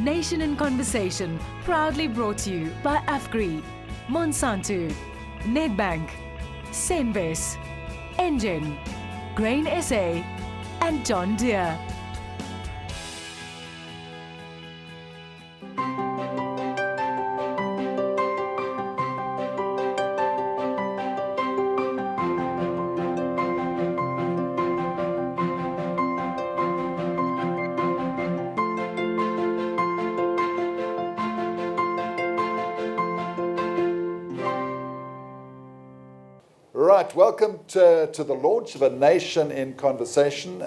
Nation in Conversation, proudly brought to you by AFGRI, Monsanto, Nedbank, Senbes, Engine, Grain SA, and John Deere. Right, welcome to the launch of A Nation in Conversation,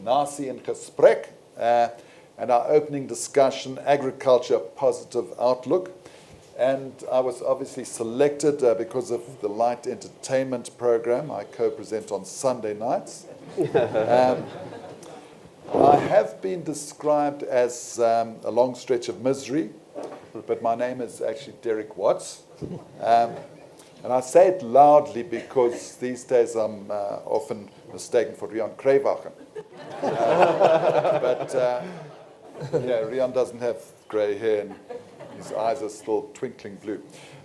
Nasi in Gesprek, and our opening discussion, Agriculture Positive Outlook. And I was obviously selected because of the light entertainment program I co-present on Sunday nights. I have been described as a long stretch of misery, but my name is actually Derek Watts. And I say it loudly because these days I'm often mistaken for Rian Kreywagen. Rian doesn't have grey hair and his eyes are still twinkling blue.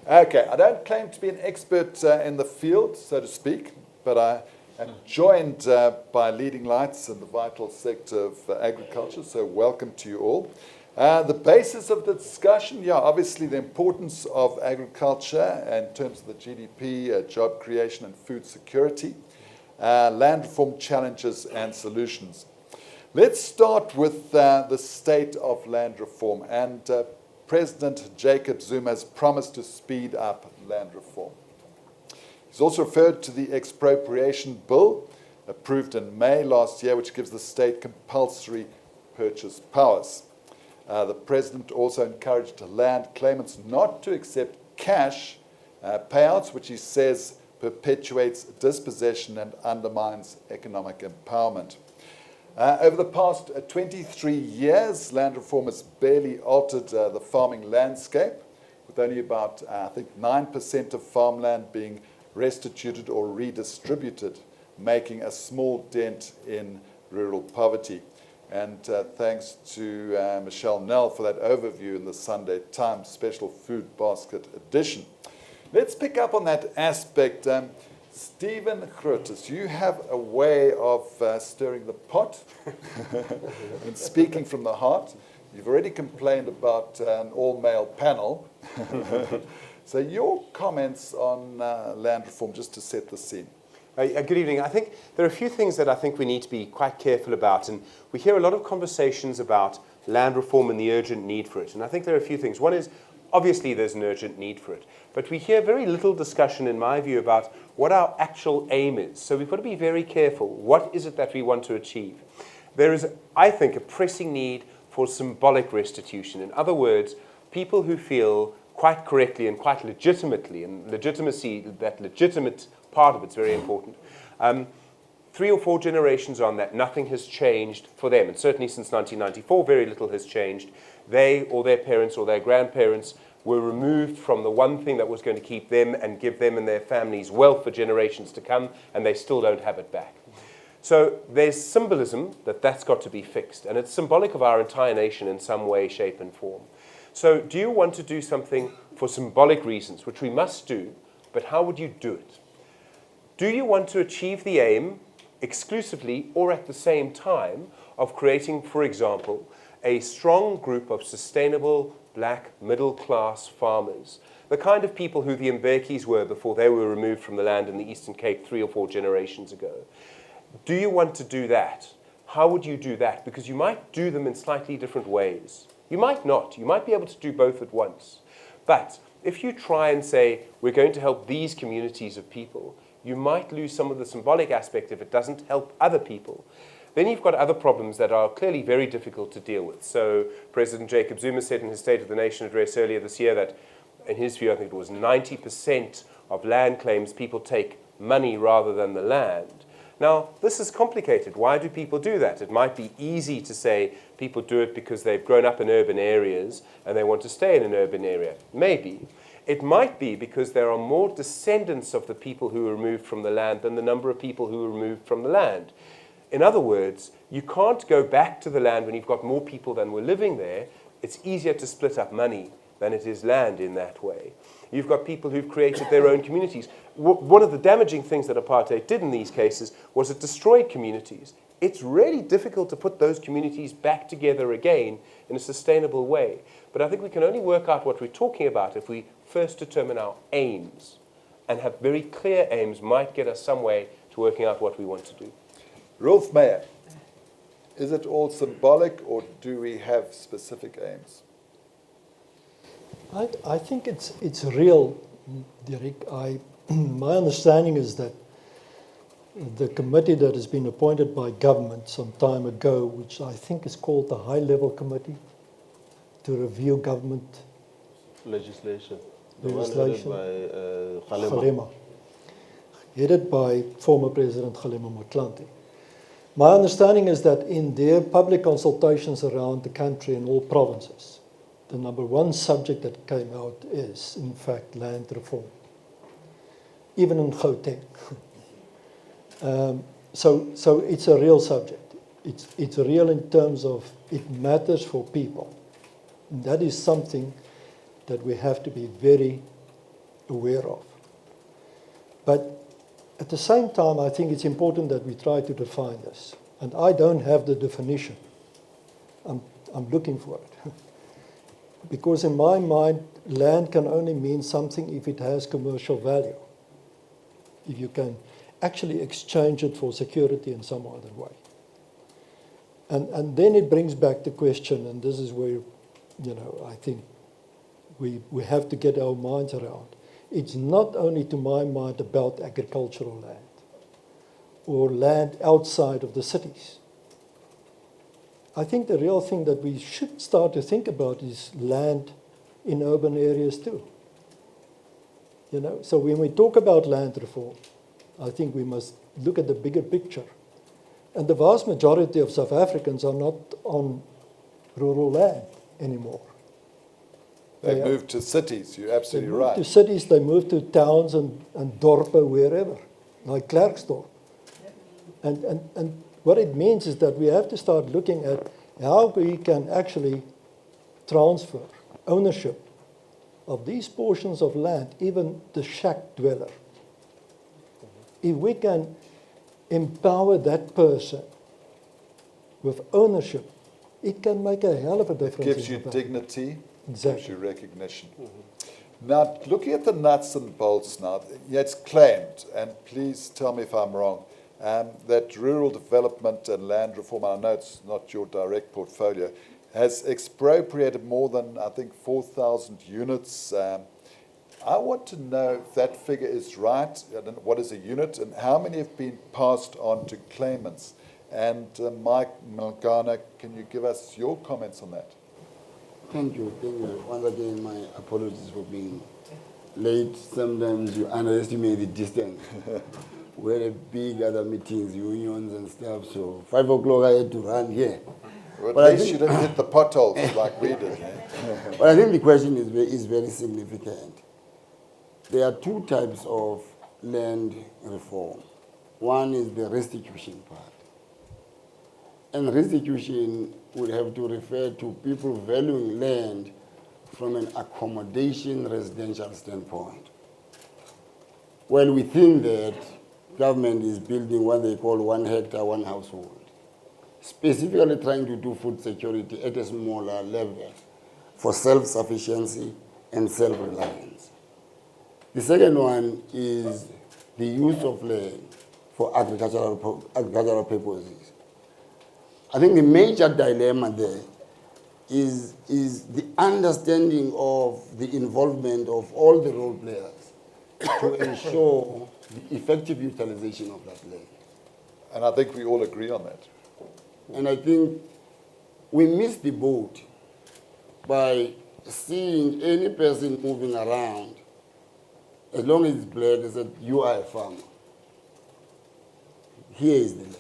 Okay, I don't claim to be an expert in the field, so to speak, but I am joined by leading lights in the vital sector of agriculture, so welcome to you all. The basis of the discussion, obviously the importance of agriculture in terms of the GDP, job creation and food security, land reform challenges and solutions. Let's start with the state of land reform. And President Jacob Zuma has promised to speed up land reform. He's also referred to the expropriation bill approved in May last year, which gives the state compulsory purchase powers. The president also encouraged land claimants not to accept cash payouts, which he says perpetuates dispossession and undermines economic empowerment. Over the past 23 years, land reform has barely altered the farming landscape, with only about, 9% of farmland being restituted or redistributed, making a small dent in rural poverty. And thanks to Michelle Nell for that overview in the Sunday Times Special Food Basket edition. Let's pick up on that aspect. Stephen Grootes, you have a way of stirring the pot and speaking from the heart. You've already complained about an all-male panel. So your comments on land reform, just to set the scene. Good evening. I think there are a few things that I think we need to be quite careful about. And we hear a lot of conversations about land reform and the urgent need for it. And I think there are a few things. One is, obviously, there's an urgent need for it. But we hear very little discussion, in my view, about what our actual aim is. So we've got to be very careful. What is it that we want to achieve? There is, I think, a pressing need for symbolic restitution. In other words, people who feel quite correctly and quite legitimately, and legitimacy, that legitimate part of it's very important. 3 or 4 generations on that, nothing has changed for them. And certainly since 1994, very little has changed. They or their parents or their grandparents were removed from the one thing that was going to keep them and give them and their families wealth for generations to come, and they still don't have it back. So there's symbolism that's got to be fixed, and it's symbolic of our entire nation in some way, shape, and form. So do you want to do something for symbolic reasons, which we must do, but how would you do it? Do you want to achieve the aim exclusively or at the same time of creating, for example, a strong group of sustainable black middle-class farmers, the kind of people who the Mbekis were before they were removed from the land in the Eastern Cape 3 or 4 generations ago? Do you want to do that? How would you do that? Because you might do them in slightly different ways. You might not. You might be able to do both at once. But if you try and say, we're going to help these communities of people, you might lose some of the symbolic aspect if it doesn't help other people. Then you've got other problems that are clearly very difficult to deal with. So President Jacob Zuma said in his State of the Nation address earlier this year that, in his view, I think it was 90% of land claims people take money rather than the land. Now, this is complicated. Why do people do that? It might be easy to say people do it because they've grown up in urban areas and they want to stay in an urban area. Maybe. It might be because there are more descendants of the people who were removed from the land than the number of people who were removed from the land. In other words, you can't go back to the land when you've got more people than were living there, It's easier to split up money than it is land in that way. You've got people who've created their own communities. One of the damaging things that apartheid did in these cases was it destroyed communities. It's really difficult to put those communities back together again in a sustainable way. But I think we can only work out what we're talking about if we first determine our aims. And have very clear aims might get us some way to working out what we want to do. Rolf Meyer, is it all symbolic or do we have specific aims? I think it's real, Derek. My understanding is that the committee that has been appointed by government some time ago, which I think is called the High Level Committee to review government legislation. legislation, By Galema, headed by former President Galema Motlanthe. My understanding is that in their public consultations around the country in all provinces, the number one subject that came out is, in fact, land reform, even in Gauteng. So it's a real subject. It's real in terms of it matters for people. And that is something that we have to be very aware of. But at the same time, I think it's important that we try to define this. And I don't have the definition. I'm looking for it. Because in my mind, land can only mean something if it has commercial value. If you can actually exchange it for security in some other way. And then it brings back the question, and this is where, I think we have to get our minds around. It's not only, to my mind, about agricultural land or land outside of the cities. I think the real thing that we should start to think about is land in urban areas too. So when we talk about land reform, I think we must look at the bigger picture. And the vast majority of South Africans are not on rural land anymore. They move to cities, you're absolutely right. They move to cities, they move to towns and dorpe, wherever, like Klerksdorp. And what it means is that we have to start looking at how we can actually transfer ownership of these portions of land, even the shack dweller. If we can empower that person with ownership, it can make a hell of a difference. It gives you dignity, exactly. gives you recognition. Now, looking at the nuts and bolts now, it's claimed, and please tell me if I'm wrong, that rural development and land reform, I know it's not your direct portfolio, has expropriated more than, I think, 4,000 units. I want to know if that figure is right, what is a unit, and how many have been passed on to claimants. And Mike Malgana, can you give us your comments on that? Thank you. Once again, my apologies for being late. Sometimes you underestimate the distance. We had a big other meetings, unions and stuff, so 5 o'clock I had to run here. Well, at least you didn't hit the potholes like we did. But I think the question is very significant. There are two types of land reform. One is the restitution part. And restitution would have to refer to people valuing land from an accommodation residential standpoint. Well, within that, government is building what they call 1 hectare, 1 household, specifically trying to do food security at a smaller level for self-sufficiency and self-reliance. The second one is the use of land for agricultural purposes. I think the major dilemma there is the understanding of the involvement of all the role players to ensure the effective utilization of that land. And I think we all agree on that. And I think we missed the boat by seeing any person moving around, as long as it's black, they said, you are a farmer. Here is the land.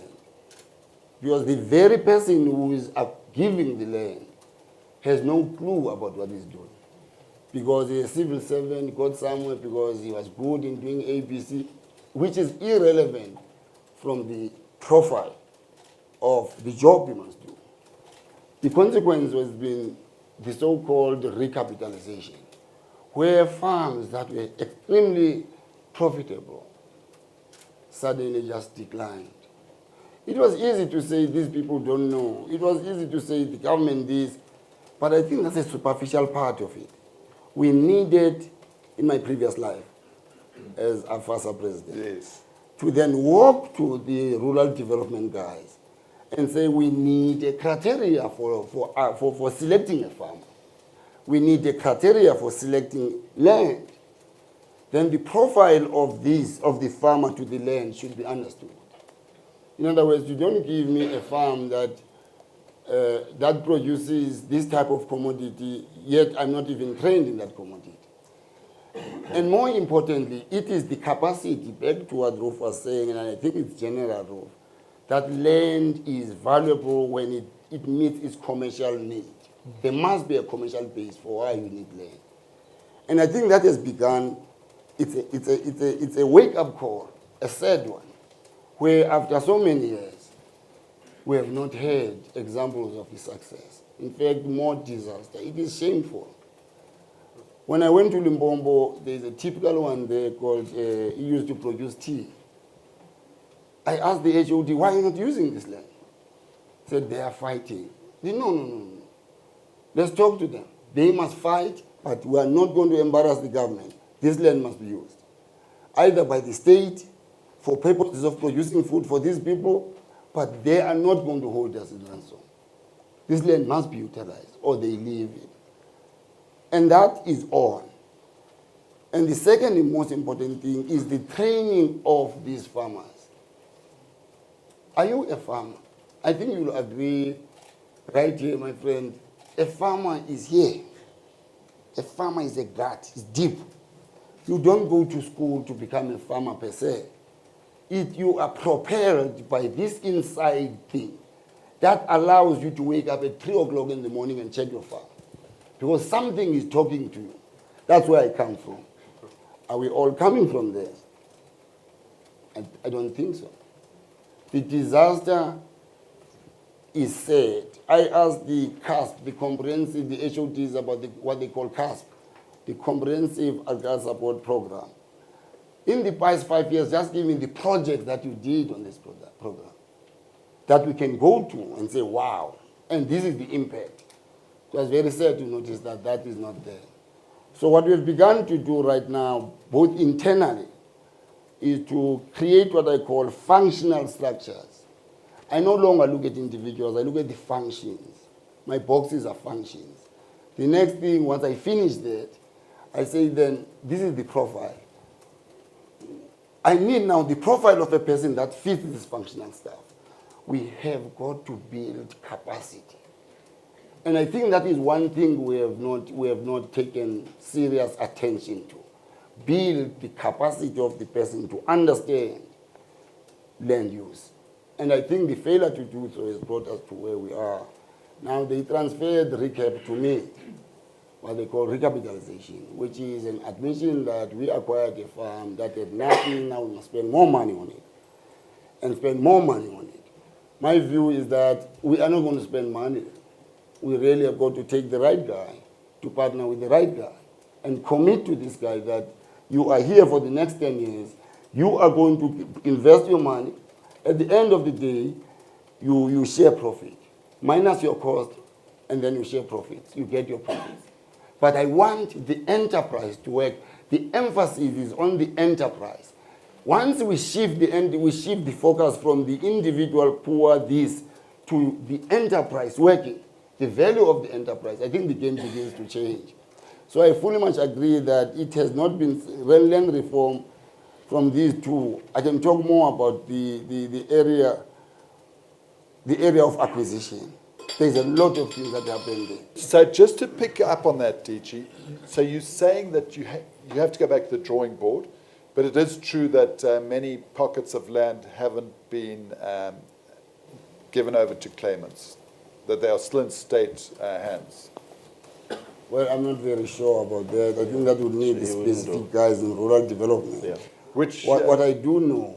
Because the very person who is giving the land has no clue about what he's doing. Because he's a civil servant, got somewhere because he was good in doing ABC, which is irrelevant from the profile of the job he must do. The consequence has been the so-called recapitalization, where farms that were extremely profitable suddenly just declined. It was easy to say these people don't know. It was easy to say the government this, but I think that's a superficial part of it. We needed, in my previous life as AFASA president, Yes. to then walk to the rural development guys and say we need a criteria for selecting a farmer. We need a criteria for selecting land. Then the profile of the farmer to the land should be understood. In other words, you don't give me a farm that that produces this type of commodity, yet I'm not even trained in that commodity. And more importantly, it is the capacity, back to what Rolf was saying, and I think it's general, Rolf, that land is valuable when it meets its commercial need. There must be a commercial base for why you need land. And I think that has begun, it's a wake-up call, a sad one, where after so many years, we have not had examples of the success. In fact, more disaster. It is shameful. When I went to Limpopo, there's a typical one there called, it used to produce tea. I asked the HOD, why are you not using this land? He said, they are fighting. They said, no. Let's talk to them. They must fight, but we are not going to embarrass the government. This land must be used, either by the state for purposes of producing food for these people, but they are not going to hold us in ransom. This land must be utilized, or they leave it. And that is on. And the second and most important thing is the training of these farmers. Are you a farmer? I think you'll agree right here, my friend. A farmer is here. A farmer is a gut, it's deep. You don't go to school to become a farmer per se. You are propelled by this inside thing that allows you to wake up at 3 o'clock in the morning and check your farm. Because something is talking to you. That's where I come from. Are we all coming from there? I don't think so. The disaster is sad. I asked the CASP, the comprehensive, the HODs about what they call CASP, the Comprehensive Agriculture Support Program. In the past 5 years, just give me the project that you did on this program that we can go to and say, wow, and this is the impact. It was very sad to notice that that is not there. So what we've begun to do right now, both internally, is to create what I call functional structures. I no longer look at individuals, I look at the functions. My boxes are functions. The next thing, once I finish that, I say then, this is the profile. I need now the profile of a person that fits this functional stuff. We have got to build capacity. And I think that is one thing we have not taken serious attention to. Build the capacity of the person to understand land use. And I think the failure to do so has brought us to where we are. Now they transferred recap to me, what they call recapitalization, which is an admission that we acquired a farm that had nothing, now we must spend more money on it. And spend more money on it. My view is that we are not going to spend money. We really have got to take the right guy to partner with the right guy and commit to this guy that you are here for the next 10 years. You are going to invest your money. At the end of the day, you share profit. Minus your cost, and then you share profits. You get your profits. But I want the enterprise to work. The emphasis is on the enterprise. Once we shift the focus from the individual poor this to the enterprise working, the value of the enterprise, I think the game begins to change. So I fully much agree that it has not been land reform from these two. I can talk more about the area of acquisition. There's a lot of things that happen there. So just to pick up on that, DG, so you're saying that you have to go back to the drawing board, but it is true that many pockets of land haven't been given over to claimants, that they are still in state hands. Well, I'm not very sure about that. I think that would need the specific guys in rural development. Yeah. What I do know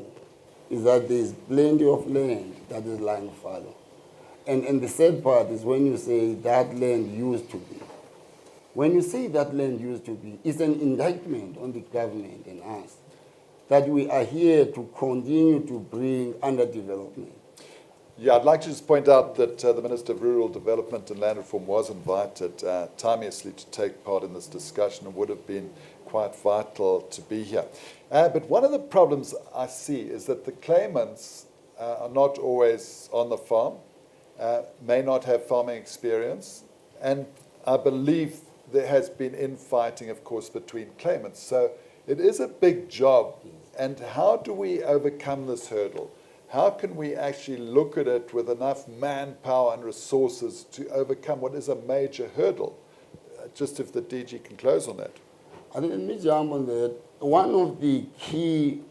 is that there is plenty of land that is lying fallow. And the sad part is when you say that land used to be. When you say that land used to be, it's an indictment on the government and us that we are here to continue to bring underdevelopment. Yeah, I'd like to just point out that the Minister of Rural Development and Land Reform was invited timeously to take part in this discussion and would have been quite vital to be here. But one of the problems I see is that the claimants are not always on the farm, may not have farming experience, and I believe there has been infighting, of course, between claimants. So it is a big job. And how do we overcome this hurdle? How can we actually look at it with enough manpower and resources to overcome what is a major hurdle? Just if the DG can close on that. I think, let me jump on that. One of the key,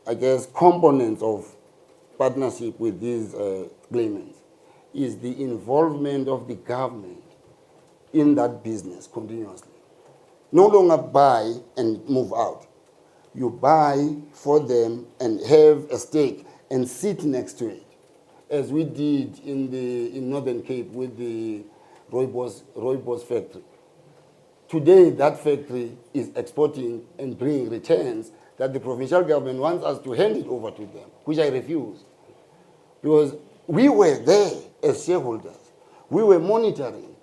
I guess, components of partnership with these claimants is the involvement of the government in that business continuously. No longer buy and move out. You buy for them and have a stake and sit next to it, as we did in Northern Cape with the Rooibos factory. Today, that factory is exporting and bringing returns that the provincial government wants us to hand it over to them, which I refuse. Because we were there as shareholders. We were monitoring.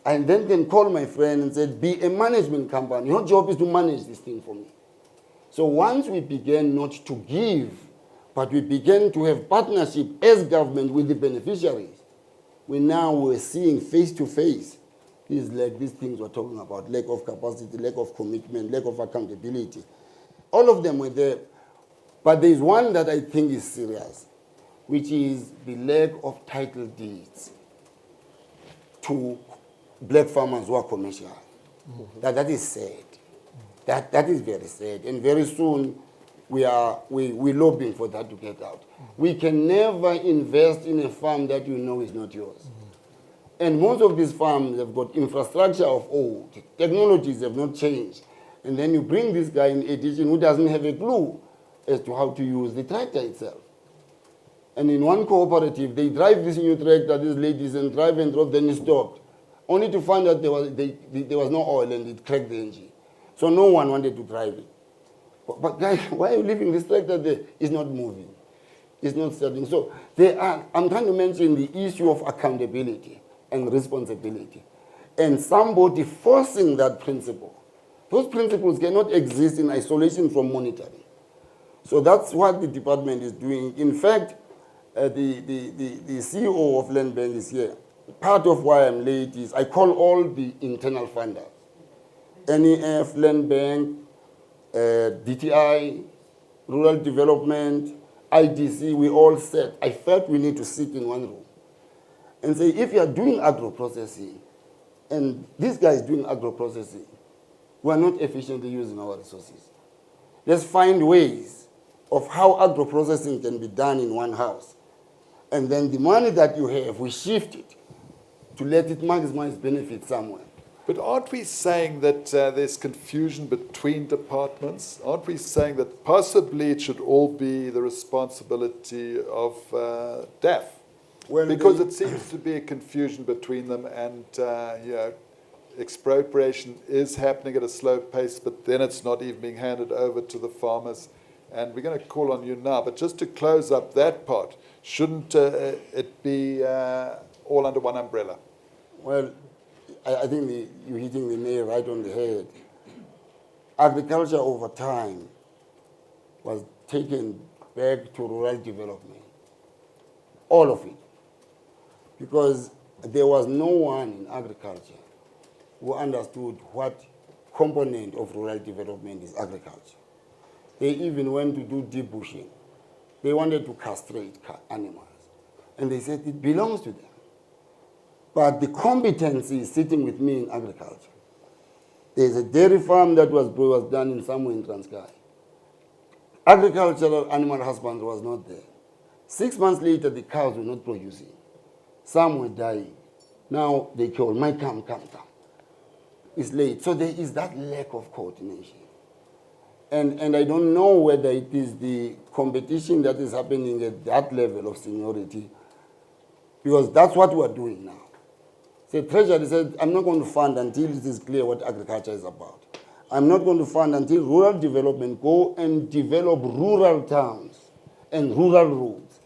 And then can call my friend and said, be a management company. Your job is to manage this thing for me. So once we began not to give, but we began to have partnership as government with the beneficiaries, we now were seeing face to face these things we're talking about, lack of capacity, lack of commitment, lack of accountability. All of them were there. But there's one that I think is serious, which is the lack of title deeds to black farmers who are commercial. That is sad. That is very sad. And very soon, we're lobbying for that to get out. We can never invest in a farm that you know is not yours. And most of these farms have got infrastructure of old. Technologies have not changed. And then you bring this guy in addition who doesn't have a clue as to how to use the tractor itself. And in one cooperative, they drive this new tractor, these ladies, and drive and drop, then it stopped. Only to find out there was no oil and it cracked the engine. So no one wanted to drive it. But guys, why are you leaving this tractor there? It's not moving. It's not starting. So I'm trying to mention the issue of accountability and responsibility. And somebody forcing that principle. Those principles cannot exist in isolation from monitoring. So that's what the department is doing. In fact, the CEO of Land Bank is here. Part of why I'm late is I call all the internal funders. NEF, Land Bank, DTI, Rural Development, IDC, we all said, I felt we need to sit in one room and say, if you are doing agro-processing, and this guy is doing agro-processing, we are not efficiently using our resources. Let's find ways of how agro-processing can be done in one house. And then the money that you have, we shift it to let it maximize benefit somewhere. But aren't we saying that there's confusion between departments? Aren't we saying that possibly it should all be the responsibility of DAF? Well, because it seems to be a confusion between them, and expropriation is happening at a slow pace, but then it's not even being handed over to the farmers. And we're going to call on you now. But just to close up that part, shouldn't it be all under one umbrella? Well, I think you're hitting the nail right on the head. Agriculture over time was taken back to rural development. All of it. Because there was no one in agriculture who understood what component of rural development is agriculture. They even went to do debushing. They wanted to castrate animals. And they said it belongs to them. But the competency is sitting with me in agriculture. There's a dairy farm that was done in somewhere in Transkei. Agricultural animal husbandry was not there. 6 months later, the cows were not producing. Some were dying. Now they call, come. It's late. So there is that lack of coordination. And I don't know whether it is the competition that is happening at that level of seniority, because that's what we're doing now. The Treasury said, I'm not going to fund until it is clear what agriculture is about. I'm not going to fund until rural development go and develop rural towns and rural roads.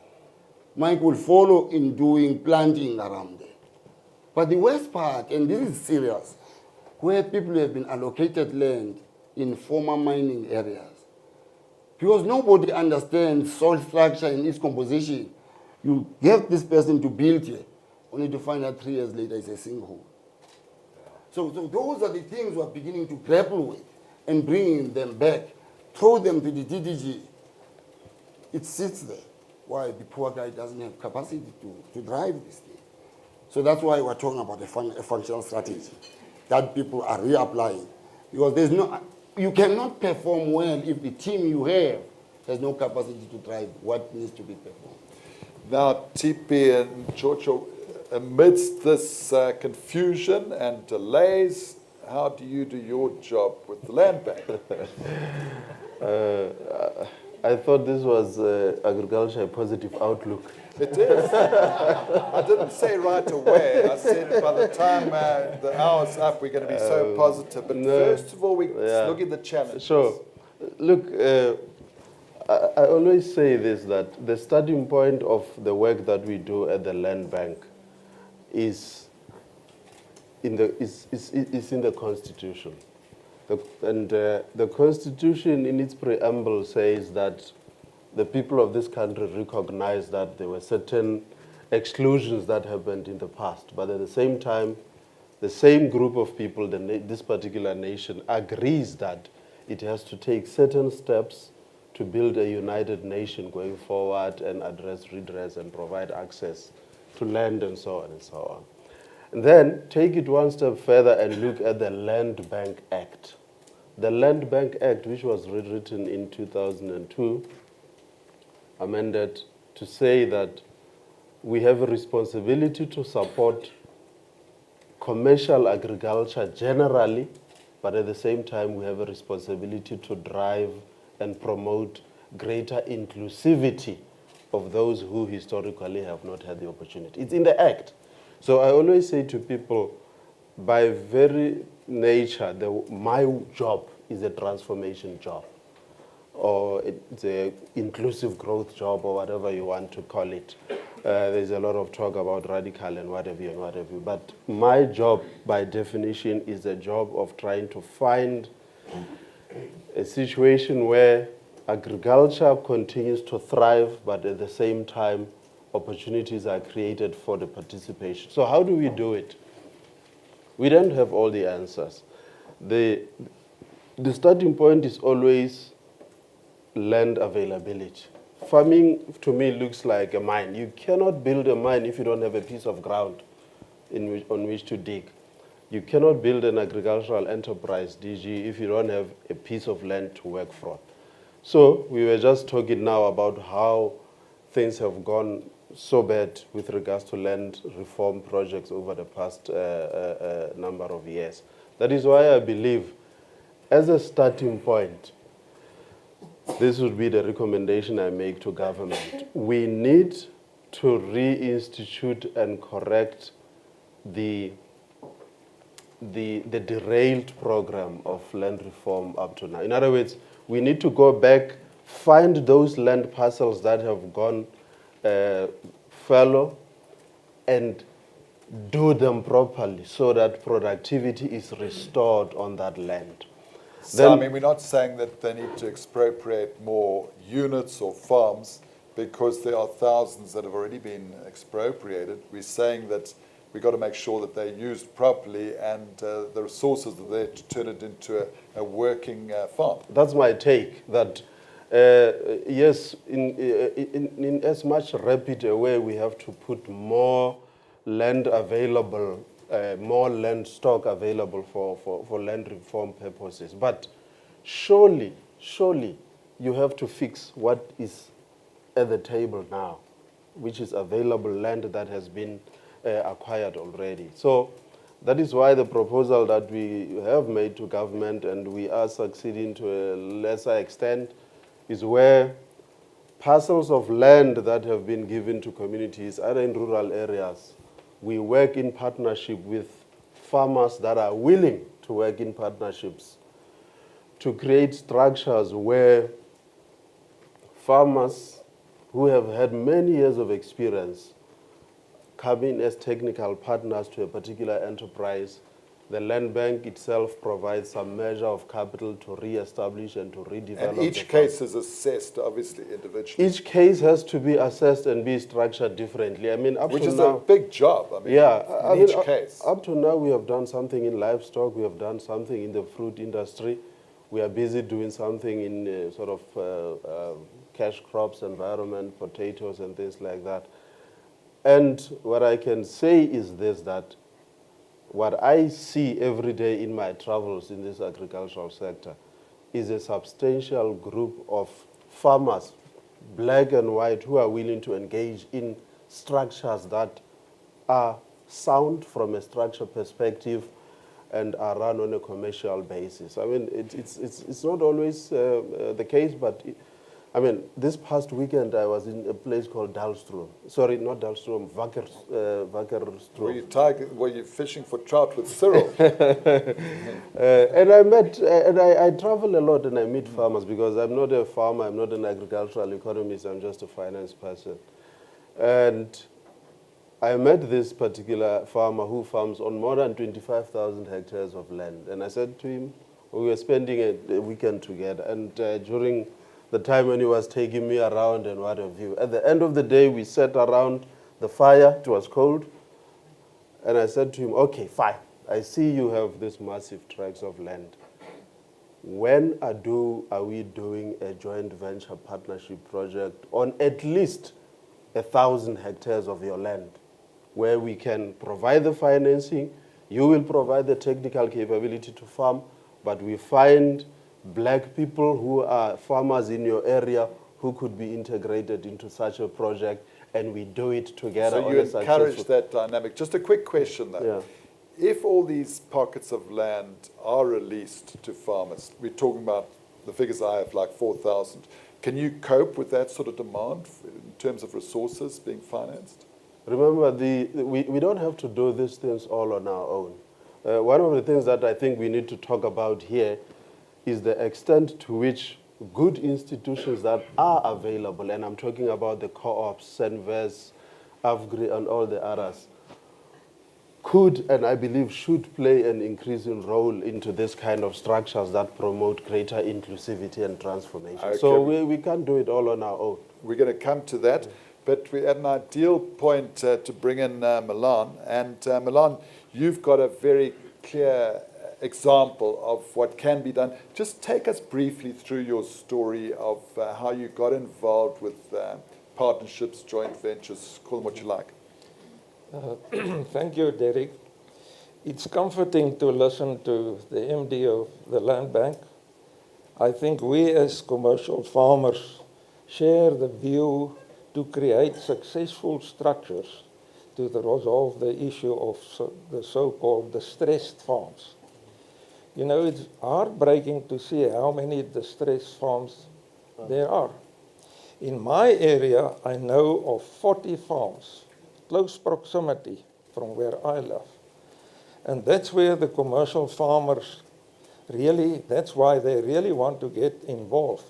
Mike will follow in doing planting around there. But the worst part, and this is serious, where people have been allocated land in former mining areas, because nobody understands soil structure and its composition. You get this person to build here, only to find out 3 years later it's a sinkhole. So those are the things we're beginning to grapple with and bringing them back, throw them to the DDG. It sits there. Why? The poor guy doesn't have capacity to drive this thing. So that's why we're talking about a functional strategy that people are reapplying. Because there's you cannot perform well if the team you have has no capacity to drive what needs to be performed. Now, TP and Chocho, amidst this confusion and delays, how do you do your job with the land bank? I thought this was agriculture, a positive outlook. It is. I didn't say right away. I said by the time the hour's up, we're going to be so positive. But first of all, we look at the challenge. Sure. Look, I always say this, that the starting point of the work that we do at the land bank is in the Constitution. The Constitution in its preamble says that the people of this country recognize that there were certain exclusions that happened in the past, but at the same time, the same group of people, this particular nation, agrees that it has to take certain steps to build a united nation going forward and address redress and provide access to land and so on and so on. And then take it one step further and look at the Land Bank Act. The Land Bank Act, which was rewritten in 2002, amended to say that we have a responsibility to support commercial agriculture generally, but at the same time we have a responsibility to drive and promote greater inclusivity of those who historically have not had the opportunity. It's in the Act. So I always say to people, by very nature, my job is a transformation job, or it's an inclusive growth job, or whatever you want to call it. There's a lot of talk about radical and what have you. But my job, by definition, is a job of trying to find a situation where agriculture continues to thrive, but at the same time, opportunities are created for the participation. So how do we do it? We don't have all the answers. The starting point is always land availability. Farming, to me, looks like a mine. You cannot build a mine if you don't have a piece of ground on which to dig. You cannot build an agricultural enterprise, DG, if you don't have a piece of land to work from. So we were just talking now about how things have gone so bad with regards to land reform projects over the past number of years. That is why I believe, as a starting point, this would be the recommendation I make to government. We need to reinstitute and correct the derailed program of land reform up to now. In other words, we need to go back, find those land parcels that have gone fallow, and do them properly so that productivity is restored on that land. So, I mean, we're not saying that they need to expropriate more units or farms because there are thousands that have already been expropriated. We're saying that we've got to make sure that they're used properly and the resources are there to turn it into a working farm. That's my take, that yes, in as much rapid a way, we have to put more land available, more land stock available for land reform purposes. But surely you have to fix what is at the table now, which is available land that has been acquired already. So that is why the proposal that we have made to government, and we are succeeding to a lesser extent, is where parcels of land that have been given to communities, either in rural areas we work in partnership with farmers that are willing to work in partnerships to create structures where farmers who have had many years of experience come in as technical partners to a particular enterprise. The land bank itself provides some measure of capital to re-establish and to redevelop. And each case is assessed, obviously, individually. Each case has to be assessed and be structured differently. I mean, Which is a big job, I mean, yeah, in each case. Up to now, we have done something in livestock. We have done something in the fruit industry. We are busy doing something in sort of cash crops, environment, potatoes, and things like that. And what I can say is this, that what I see every day in my travels in this agricultural sector is a substantial group of farmers, black and white, who are willing to engage in structures that are sound from a structure perspective and are run on a commercial basis. I mean, it's not always the case, but I mean, this past weekend I was in a place called Dalstrom. Sorry, not Dalstrom, Wakkerstrom. Were you fishing for trout with Cyril? And I met, and I travel a lot and I meet farmers because I'm not a farmer, I'm not an agricultural economist, I'm just a finance person. And I met this particular farmer who farms on more than 25,000 hectares of land. And I said to him, we were spending a weekend together, and during the time when he was taking me around and what have you. At the end of the day, we sat around the fire. It was cold. And I said to him, okay, fine. I see you have this massive tracts of land. When are we doing a joint venture partnership project on at least 1,000 hectares of your land, where we can provide the financing, you will provide the technical capability to farm, but we find black people who are farmers in your area who could be integrated into such a project, and we do it together. So you encourage that dynamic. Just a quick question, though. Yeah. If all these pockets of land are released to farmers, we're talking about the figures I have, like 4,000, can you cope with that sort of demand in terms of resources being financed? Remember, we don't have to do these things all on our own. One of the things that I think we need to talk about here is the extent to which good institutions that are available, and I'm talking about the co-ops, Senvest, Afgri, and all the others, could and I believe should play an increasing role into this kind of structures that promote greater inclusivity and transformation. Okay. So we can't do it all on our own. We're going to come to that, but we're at an ideal point to bring in Milan. And Milan, you've got a very clear example of what can be done. Just take us briefly through your story of how you got involved with partnerships, joint ventures, call them what you like. Thank you, Derek. It's comforting to listen to the MD of the Land Bank. I think we as commercial farmers share the view to create successful structures to resolve the issue of the so-called distressed farms. You know, it's heartbreaking to see how many distressed farms there are. In my area, I know of 40 farms, close proximity from where I live. And that's where the commercial farmers really, that's why they really want to get involved.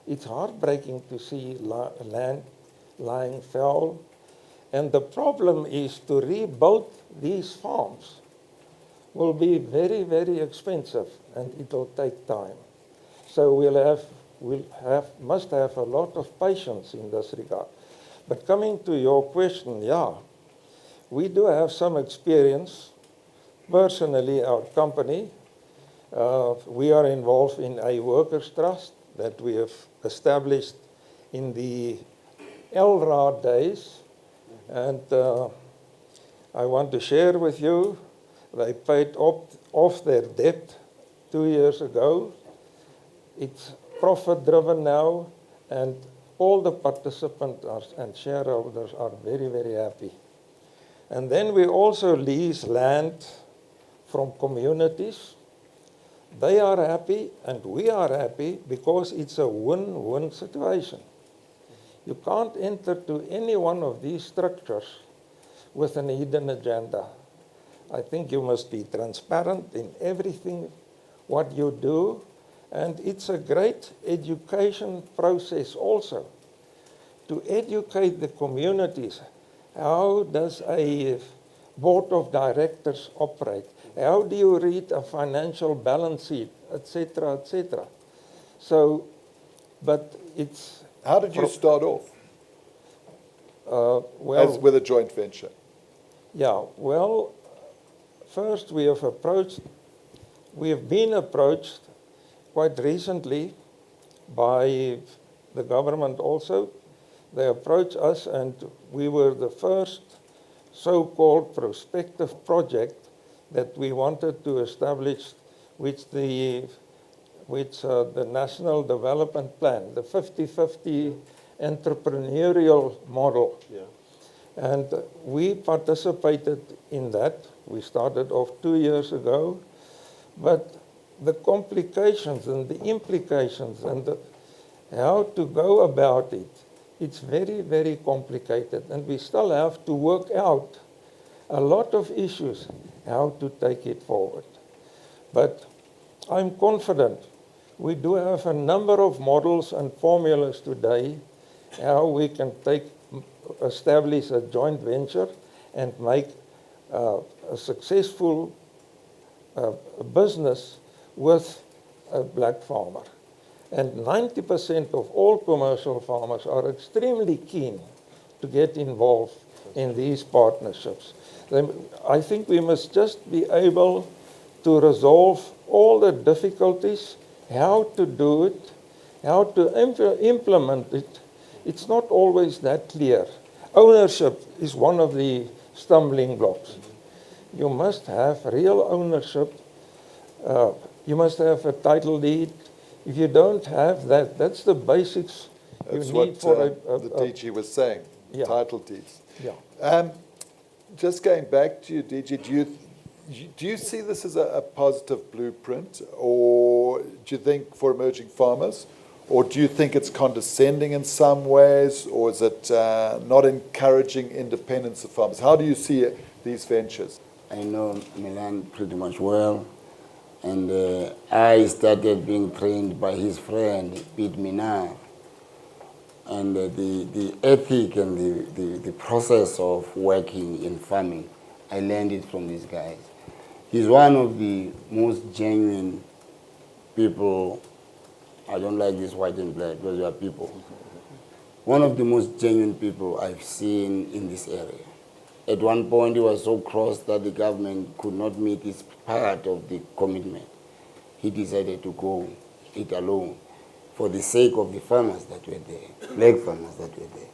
It's heartbreaking to see land lying fallow. And the problem is to rebuild these farms will be very, very expensive, and it will take time. So must have a lot of patience in this regard. But coming to your question, yeah, we do have some experience. Personally, our company, we are involved in a workers' trust that we have established in the LRA days. And I want to share with you, they paid off their debt 2 years ago. It's profit-driven now, and all the participants and shareholders are very, very happy. And then we also lease land from communities. They are happy, and we are happy because it's a win-win situation. You can't enter to any one of these structures with an hidden agenda. I think you must be transparent in everything what you do, and it's a great education process also to educate the communities. How does a board of directors operate? How do you read a financial balance sheet, etc., etc.? So, but it's... How did you start off well, as with a joint venture? yeah, well, first we have been approached quite recently by the government also. They approached us, and we were the first so-called prospective project that we wanted to establish, which the National Development Plan, the 50-50 entrepreneurial model. Yeah. And we participated in that. We started off 2 years ago, but the complications and the implications and how to go about it, it's very, very complicated, and we still have to work out a lot of issues, how to take it forward. But I'm confident. We do have a number of models and formulas today, how we can establish a joint venture and make a successful business with a black farmer. And 90% of all commercial farmers are extremely keen to get involved in these partnerships. I think we must just be able to resolve all the difficulties, how to do it, how to implement it. It's not always that clear. Ownership is one of the stumbling blocks. You must have real ownership. You must have a title deed. If you don't have that, that's the basics That's you what need for the DG was saying, Yeah. title deeds. Yeah. Just going back to you, DG, do you see this as a positive blueprint, or do you think for emerging farmers, or do you think it's condescending in some ways, or is it not encouraging independence of farmers? How do you see these ventures? I know Milan pretty much well, and I started being trained by his friend, Pete Minar. And the ethic and the process of working in farming, I learned it from these guys. He's one of the most genuine people. I don't like this white and black, because we are people. One of the most genuine people I've seen in this area. At one point, he was so cross that the government could not meet his part of the commitment. He decided to go it alone for the sake of the farmers that were there, black farmers that were there.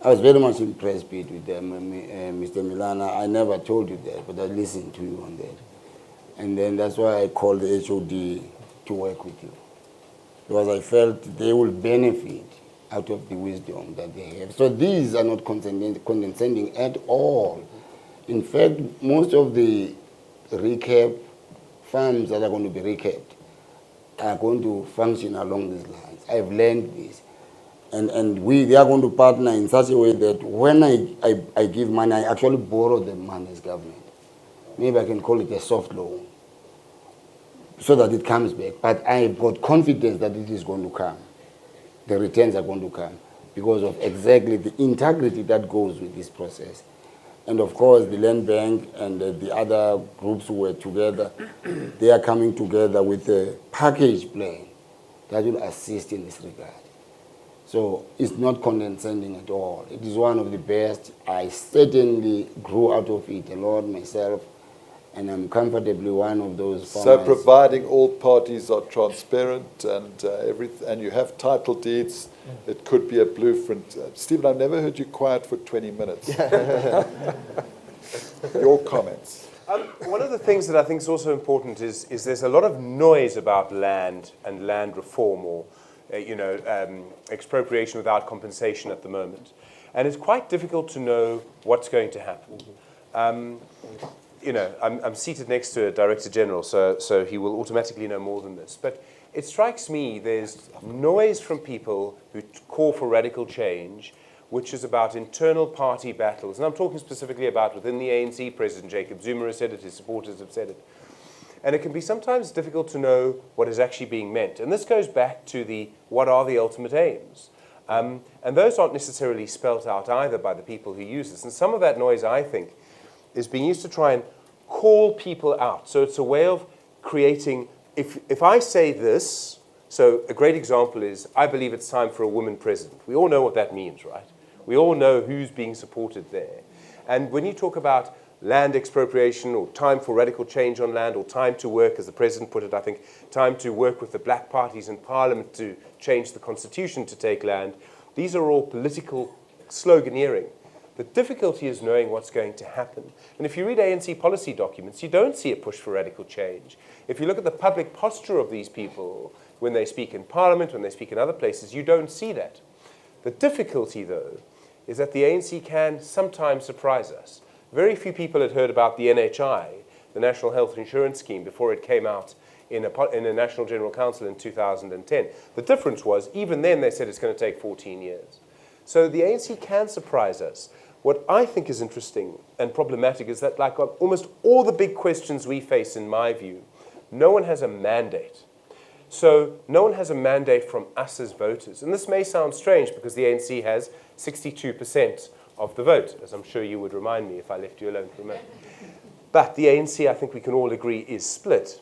I was very much impressed with them, Mr. Milana. I never told you that, but I listened to you on that. And then that's why I called the HOD to work with you, because I felt they will benefit out of the wisdom that they have. So these are not condescending at all. In fact, most of the recap farms that are going to be recapped are going to function along these lines. I've learned this. And they are going to partner in such a way that when I give money, I actually borrow the money as government. Maybe I can call it a soft loan, so that it comes back. But I've got confidence that it is going to come. The returns are going to come because of exactly the integrity that goes with this process. And of course, the Land Bank and the other groups who were together, they are coming together with a package plan that will assist in this regard. So it's not condescending at all. It is one of the best. I certainly grew out of it a lot myself, and I'm comfortably one of those farmers. So providing all parties are transparent and and you have title deeds, it could be a blueprint. Stephen, I've never heard you quiet for 20 minutes. Your comments. One of the things that I think is also important is there's a lot of noise about land and land reform, or expropriation without compensation at the moment. And it's quite difficult to know what's going to happen. I'm seated next to a Director General, so he will automatically know more than this. But it strikes me there's noise from people who call for radical change, which is about internal party battles. And I'm talking specifically about within the ANC. President Jacob Zuma has said it, his supporters have said it. And it can be sometimes difficult to know what is actually being meant. And this goes back to the what are the ultimate aims? And those aren't necessarily spelt out either by the people who use this. And some of that noise, I think, is being used to try and call people out. So it's a way of creating, if I say this, so a great example is, I believe it's time for a woman president. We all know what that means, right? We all know who's being supported there. And when you talk about land expropriation or time for radical change on land or time to work, as the president put it, I think, time to work with the black parties in parliament to change the constitution to take land, these are all political sloganeering. The difficulty is knowing what's going to happen. And if you read ANC policy documents, you don't see a push for radical change. If you look at the public posture of these people, when they speak in parliament, when they speak in other places, you don't see that. The difficulty, though, is that the ANC can sometimes surprise us. Very few people had heard about the NHI, the National Health Insurance Scheme, before it came out in a National General Council in 2010. The difference was, even then they said it's going to take 14 years. So the ANC can surprise us. What I think is interesting and problematic is that, like on almost all the big questions we face, in my view, no one has a mandate. So no one has a mandate from us as voters. And this may sound strange because the ANC has 62% of the vote, as I'm sure you would remind me if I left you alone for a moment. But the ANC, I think we can all agree, is split.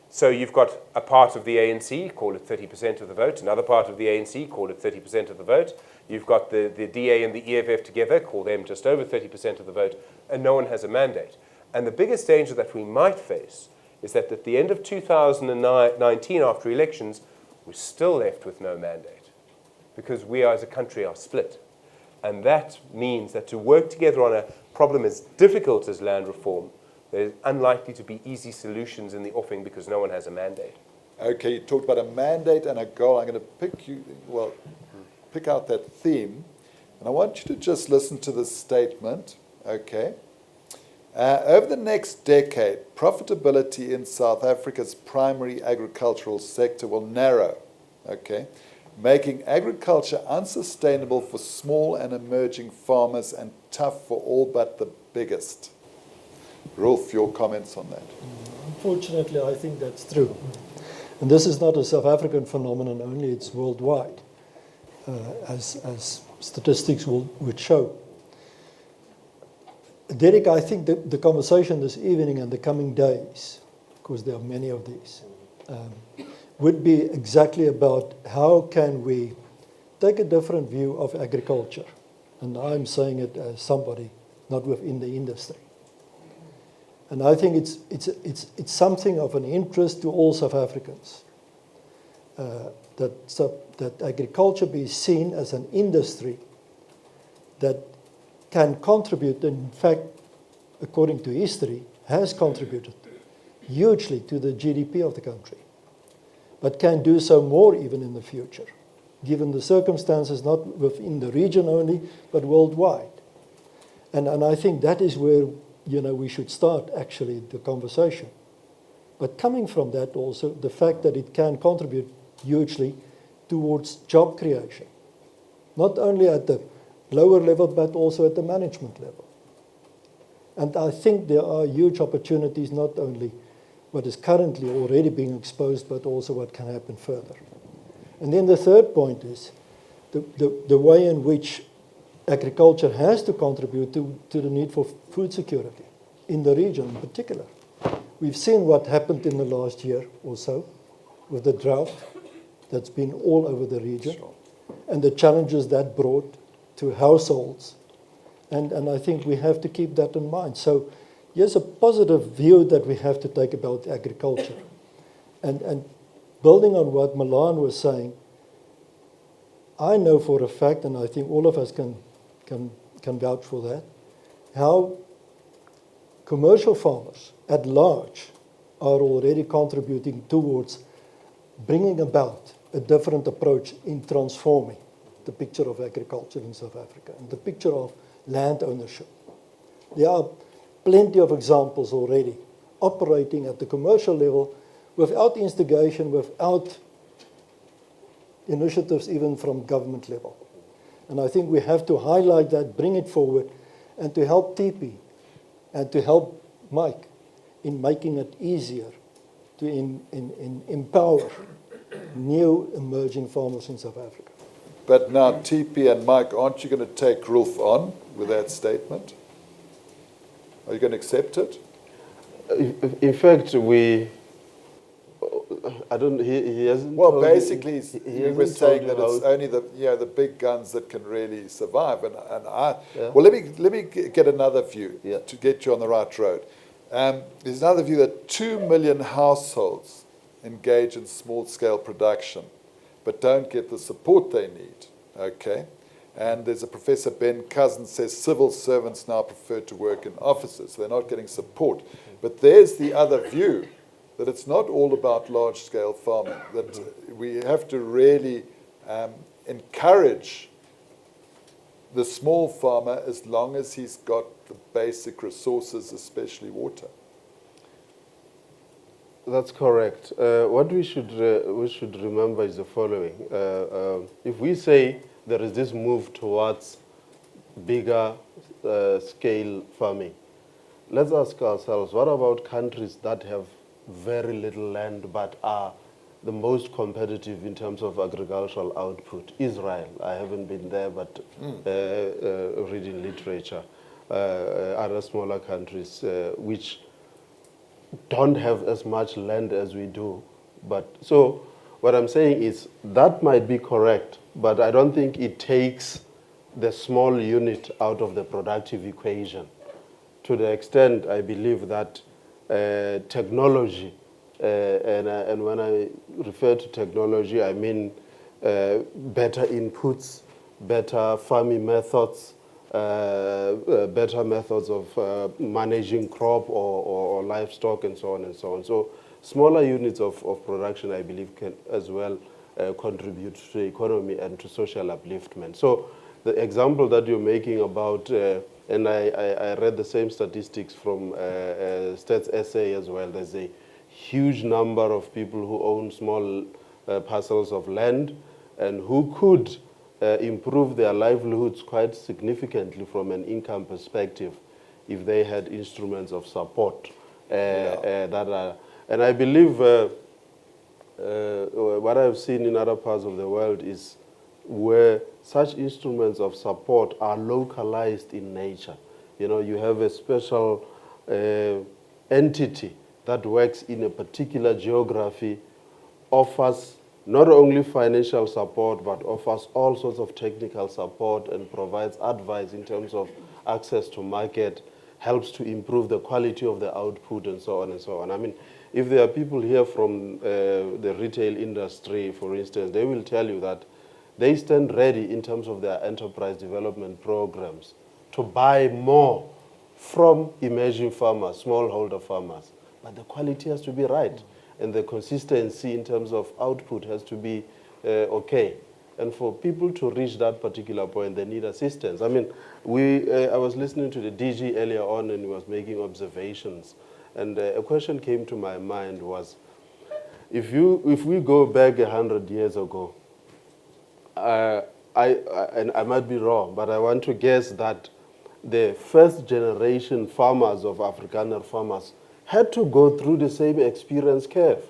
So you've got a part of the ANC, call it 30% of the vote, another part of the ANC, call it 30% of the vote. You've got the DA and the EFF together, call them just over 30% of the vote, and no one has a mandate. And the biggest danger that we might face is that at the end of 2019, after elections, we're still left with no mandate because we as a country are split. And that means that to work together on a problem as difficult as land reform, there's unlikely to be easy solutions in the offing because no one has a mandate. Okay, you talked about a mandate and a goal. I'm going to pick out that theme. And I want you to just listen to this statement, okay? Over the next decade, profitability in South Africa's primary agricultural sector will narrow, okay, making agriculture unsustainable for small and emerging farmers and tough for all but the biggest. Rolf, your comments on that? Unfortunately, I think that's true. And this is not a South African phenomenon only, it's worldwide, as statistics would show. Derek, I think the conversation this evening and the coming days, because there are many of these, would be exactly about how can we take a different view of agriculture. And I'm saying it as somebody not within the industry. And I think it's something of an interest to all South Africans, that agriculture be seen as an industry that can contribute, in fact, according to history, has contributed hugely to the GDP of the country, but can do so more even in the future, given the circumstances not within the region only, but worldwide. And I think that is where we should start actually the conversation. But coming from that also, the fact that it can contribute hugely towards job creation, not only at the lower level, but also at the management level. And I think there are huge opportunities, not only what is currently already being exposed, but also what can happen further. And then the third point is the way in which agriculture has to contribute to the need for food security in the region in particular. We've seen what happened in the last year or so with the drought that's been all over the region, and the challenges that brought to households. And I think we have to keep that in mind. So here's a positive view that we have to take about agriculture. And building on what Milan was saying, I know for a fact, and I think all of us can vouch for that, how commercial farmers at large are already contributing towards bringing about a different approach in transforming the picture of agriculture in South Africa and the picture of land ownership. There are plenty of examples already operating at the commercial level without instigation, without initiatives even from government level. And I think we have to highlight that, bring it forward, and to help TP and to help Mike in making it easier to empower new emerging farmers in South Africa. But now, TP and Mike, aren't you going to take Rolf on with that statement? Are you going to accept it? In fact, I don't. He hasn't. Well, told basically, you, he was saying that it's only the big guns that can really survive. And I, Yeah. well, let me get another view to get you on the right road. There's another view that 2 million households engage in small-scale production, but don't get the support they need. Okay. And there's a Professor Ben Cousins says civil servants now prefer to work in offices. They're not getting support. But there's the other view, that it's not all about large-scale farming, that we have to really encourage the small farmer as long as he's got the basic resources, especially water. That's correct. What we should remember is the following. If we say there is this move towards bigger scale farming, let's ask ourselves, what about countries that have very little land but are the most competitive in terms of agricultural output? Israel, I haven't been there, but reading literature. Other smaller countries which don't have as much land as we do. But so what I'm saying is that might be correct, but I don't think it takes the small unit out of the productive equation. To the extent I believe that technology, and when I refer to technology, I mean better inputs, better farming methods, better methods of managing crop or livestock and so on and so on. So smaller units of production, I believe, can as well contribute to the economy and to social upliftment. So the example that you're making about, and I read the same statistics from Stats SA as well, there's a huge number of people who own small parcels of land and who could improve their livelihoods quite significantly from an income perspective if they had instruments of support that are. And I believe what I've seen in other parts of the world is where such instruments of support are localized in nature. You know, you have a special entity that works in a particular geography, offers not only financial support, but offers all sorts of technical support and provides advice in terms of access to market, helps to improve the quality of the output and so on and so on. I mean, if there are people here from the retail industry, for instance, they will tell you that they stand ready in terms of their enterprise development programs to buy more from emerging farmers, smallholder farmers. But the quality has to be right, and the consistency in terms of output has to be okay. And for people to reach that particular point, they need assistance. I mean, I was listening to the DG earlier on, and he was making observations. And a question came to my mind was, if we go back 100 years ago, and I might be wrong, but I want to guess that the first generation farmers of Afrikaner farmers had to go through the same experience curve.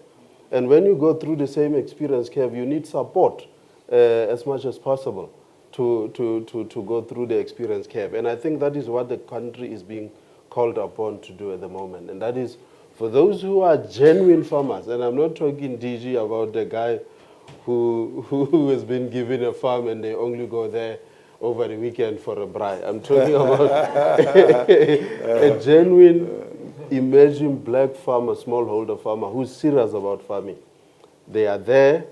And when you go through the same experience curve, you need support as much as possible to go through the experience curve. And I think that is what the country is being called upon to do at the moment. And that is for those who are genuine farmers, and I'm not talking DG about the guy who has been given a farm and they only go there over the weekend for a braai. I'm talking about a genuine emerging black farmer, smallholder farmer who's serious about farming. They are there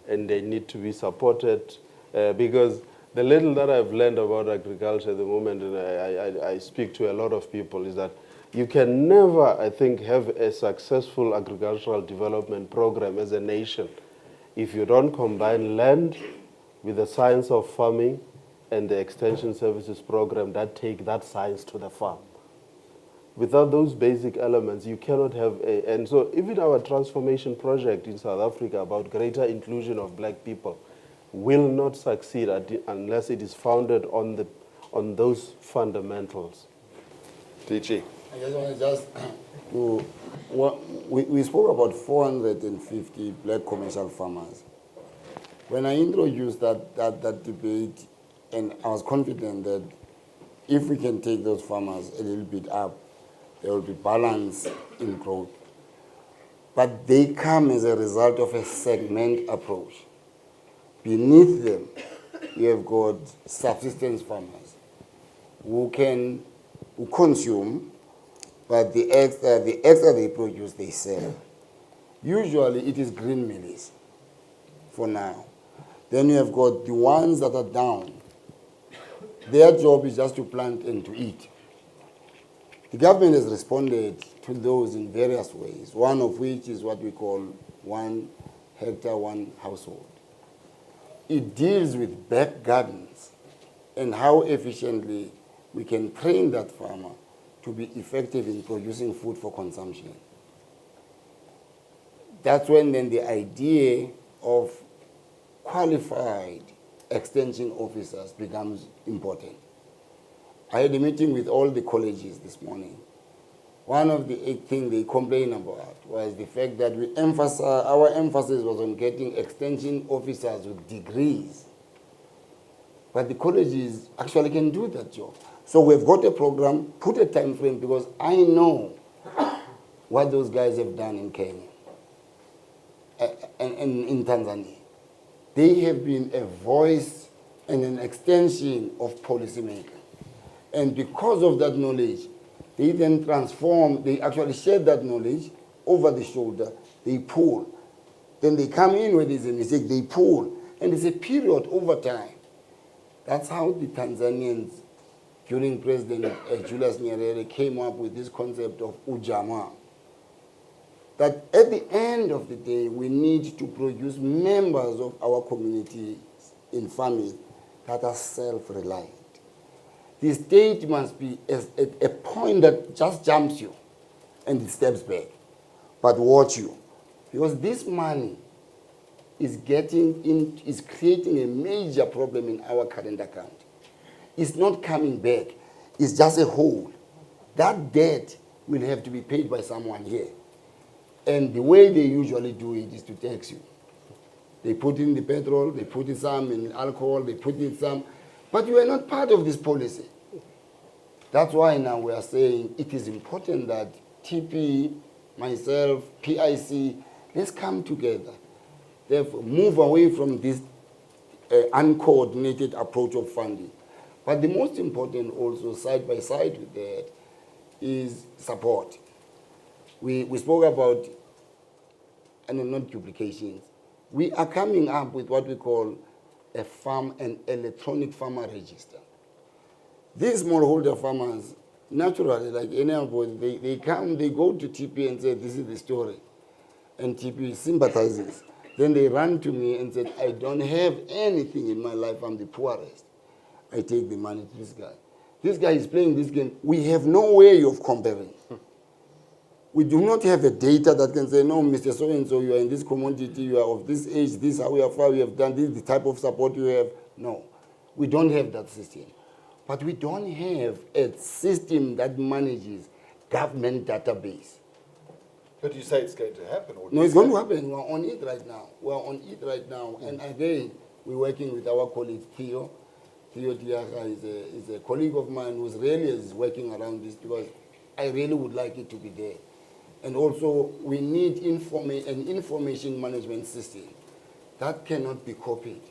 and they need to be supported because the little that I've learned about agriculture at the moment, and I speak to a lot of people, is that you can never, I think, have a successful agricultural development program as a nation if you don't combine land with the science of farming and the extension services program that take that science to the farm. Without those basic elements, you cannot have and so even our transformation project in South Africa about greater inclusion of black people, will not succeed unless it is founded on those fundamentals. DG. I just want to we spoke about 450 black commercial farmers. When I introduced that debate, and I was confident that if we can take those farmers a little bit up, there will be balance in growth. But they come as a result of a segment approach. Beneath them, you have got subsistence farmers who consume, but the extra they produce, they sell. Usually it is green mealies for now. Then you have got the ones that are down. Their job is just to plant and to eat. The government has responded to those in various ways, one of which is what we call 1 hectare, 1 household. It deals with back gardens and how efficiently we can train that farmer to be effective in producing food for consumption. That's when then the idea of qualified extension officers becomes important. I had a meeting with all the colleges this morning. One of the 8 things they complained about was the fact that our emphasis was on getting extension officers with degrees. But the colleges actually can do that job. So we've got a program, put a time frame, because I know what those guys have done in Kenya and in Tanzania. They have been a voice and an extension of policymakers. And because of that knowledge, they then transform, they actually share that knowledge over the shoulder, they pull. Then they come in when there's a mistake, they pull. And it's a period over time. That's how the Tanzanians, during President Julius Nyerere, came up with this concept of ujamaa. That at the end of the day, we need to produce members of our communities in farming that are self-reliant. The state must be a point that just jumps you and it steps back. But watch you. Because this money is creating a major problem in our current account. It's not coming back. It's just a hole. That debt will have to be paid by someone here. And the way they usually do it is to tax you. They put in the petrol, they put in some in alcohol, they put in some. But you are not part of this policy. That's why now we are saying it is important that TP, myself, PIC, let's come together. Therefore, move away from this uncoordinated approach of funding. But the most important also, side by side with that, is support. We spoke about, not duplications. We are coming up with what we call an electronic farmer register. These smallholder farmers, naturally, like anybody, they come, they go to TP and say, this is the story. And TP sympathizes. Then they run to me and said, I don't have anything in my life, I'm the poorest. I take the money to this guy. This guy is playing this game. We have no way of comparing. We do not have a data that can say, no, Mr. So-and-so, you are in this commodity, you are of this age, this is how far you have done, this is the type of support you have. No, we don't have that system. But we don't have a system that manages government database. But you say it's going to happen? Or No, it's going to happen. We're on it right now. We're on it right now. And again, we're working with our colleague Theo. Theo Diaga is a colleague of mine who's really is working around this because I really would like it to be there. And also, we need an information management system that cannot be copied.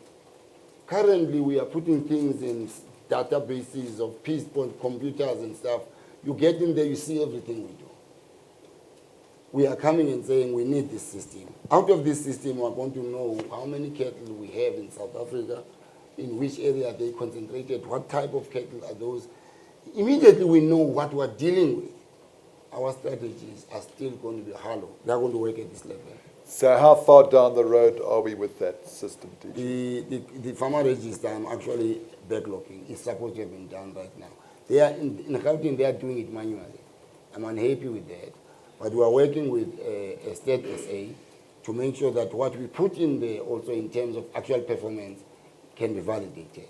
Currently, we are putting things in databases of piece-point computers and stuff. You get in there, you see everything we do. We are coming and saying we need this system. Out of this system, we are going to know how many cattle we have in South Africa, in which area they concentrated, what type of cattle are those. Immediately we know what we're dealing with. Our strategies are still going to be hollow. They're going to work at this level. So how far down the road are we with that system, DG? The farmer register, I'm actually backlogging. It's supposed to have been done right now. They are in Gauteng, they are doing it manually. I'm unhappy with that. But we are working with a state SA to make sure that what we put in there also in terms of actual performance can be validated.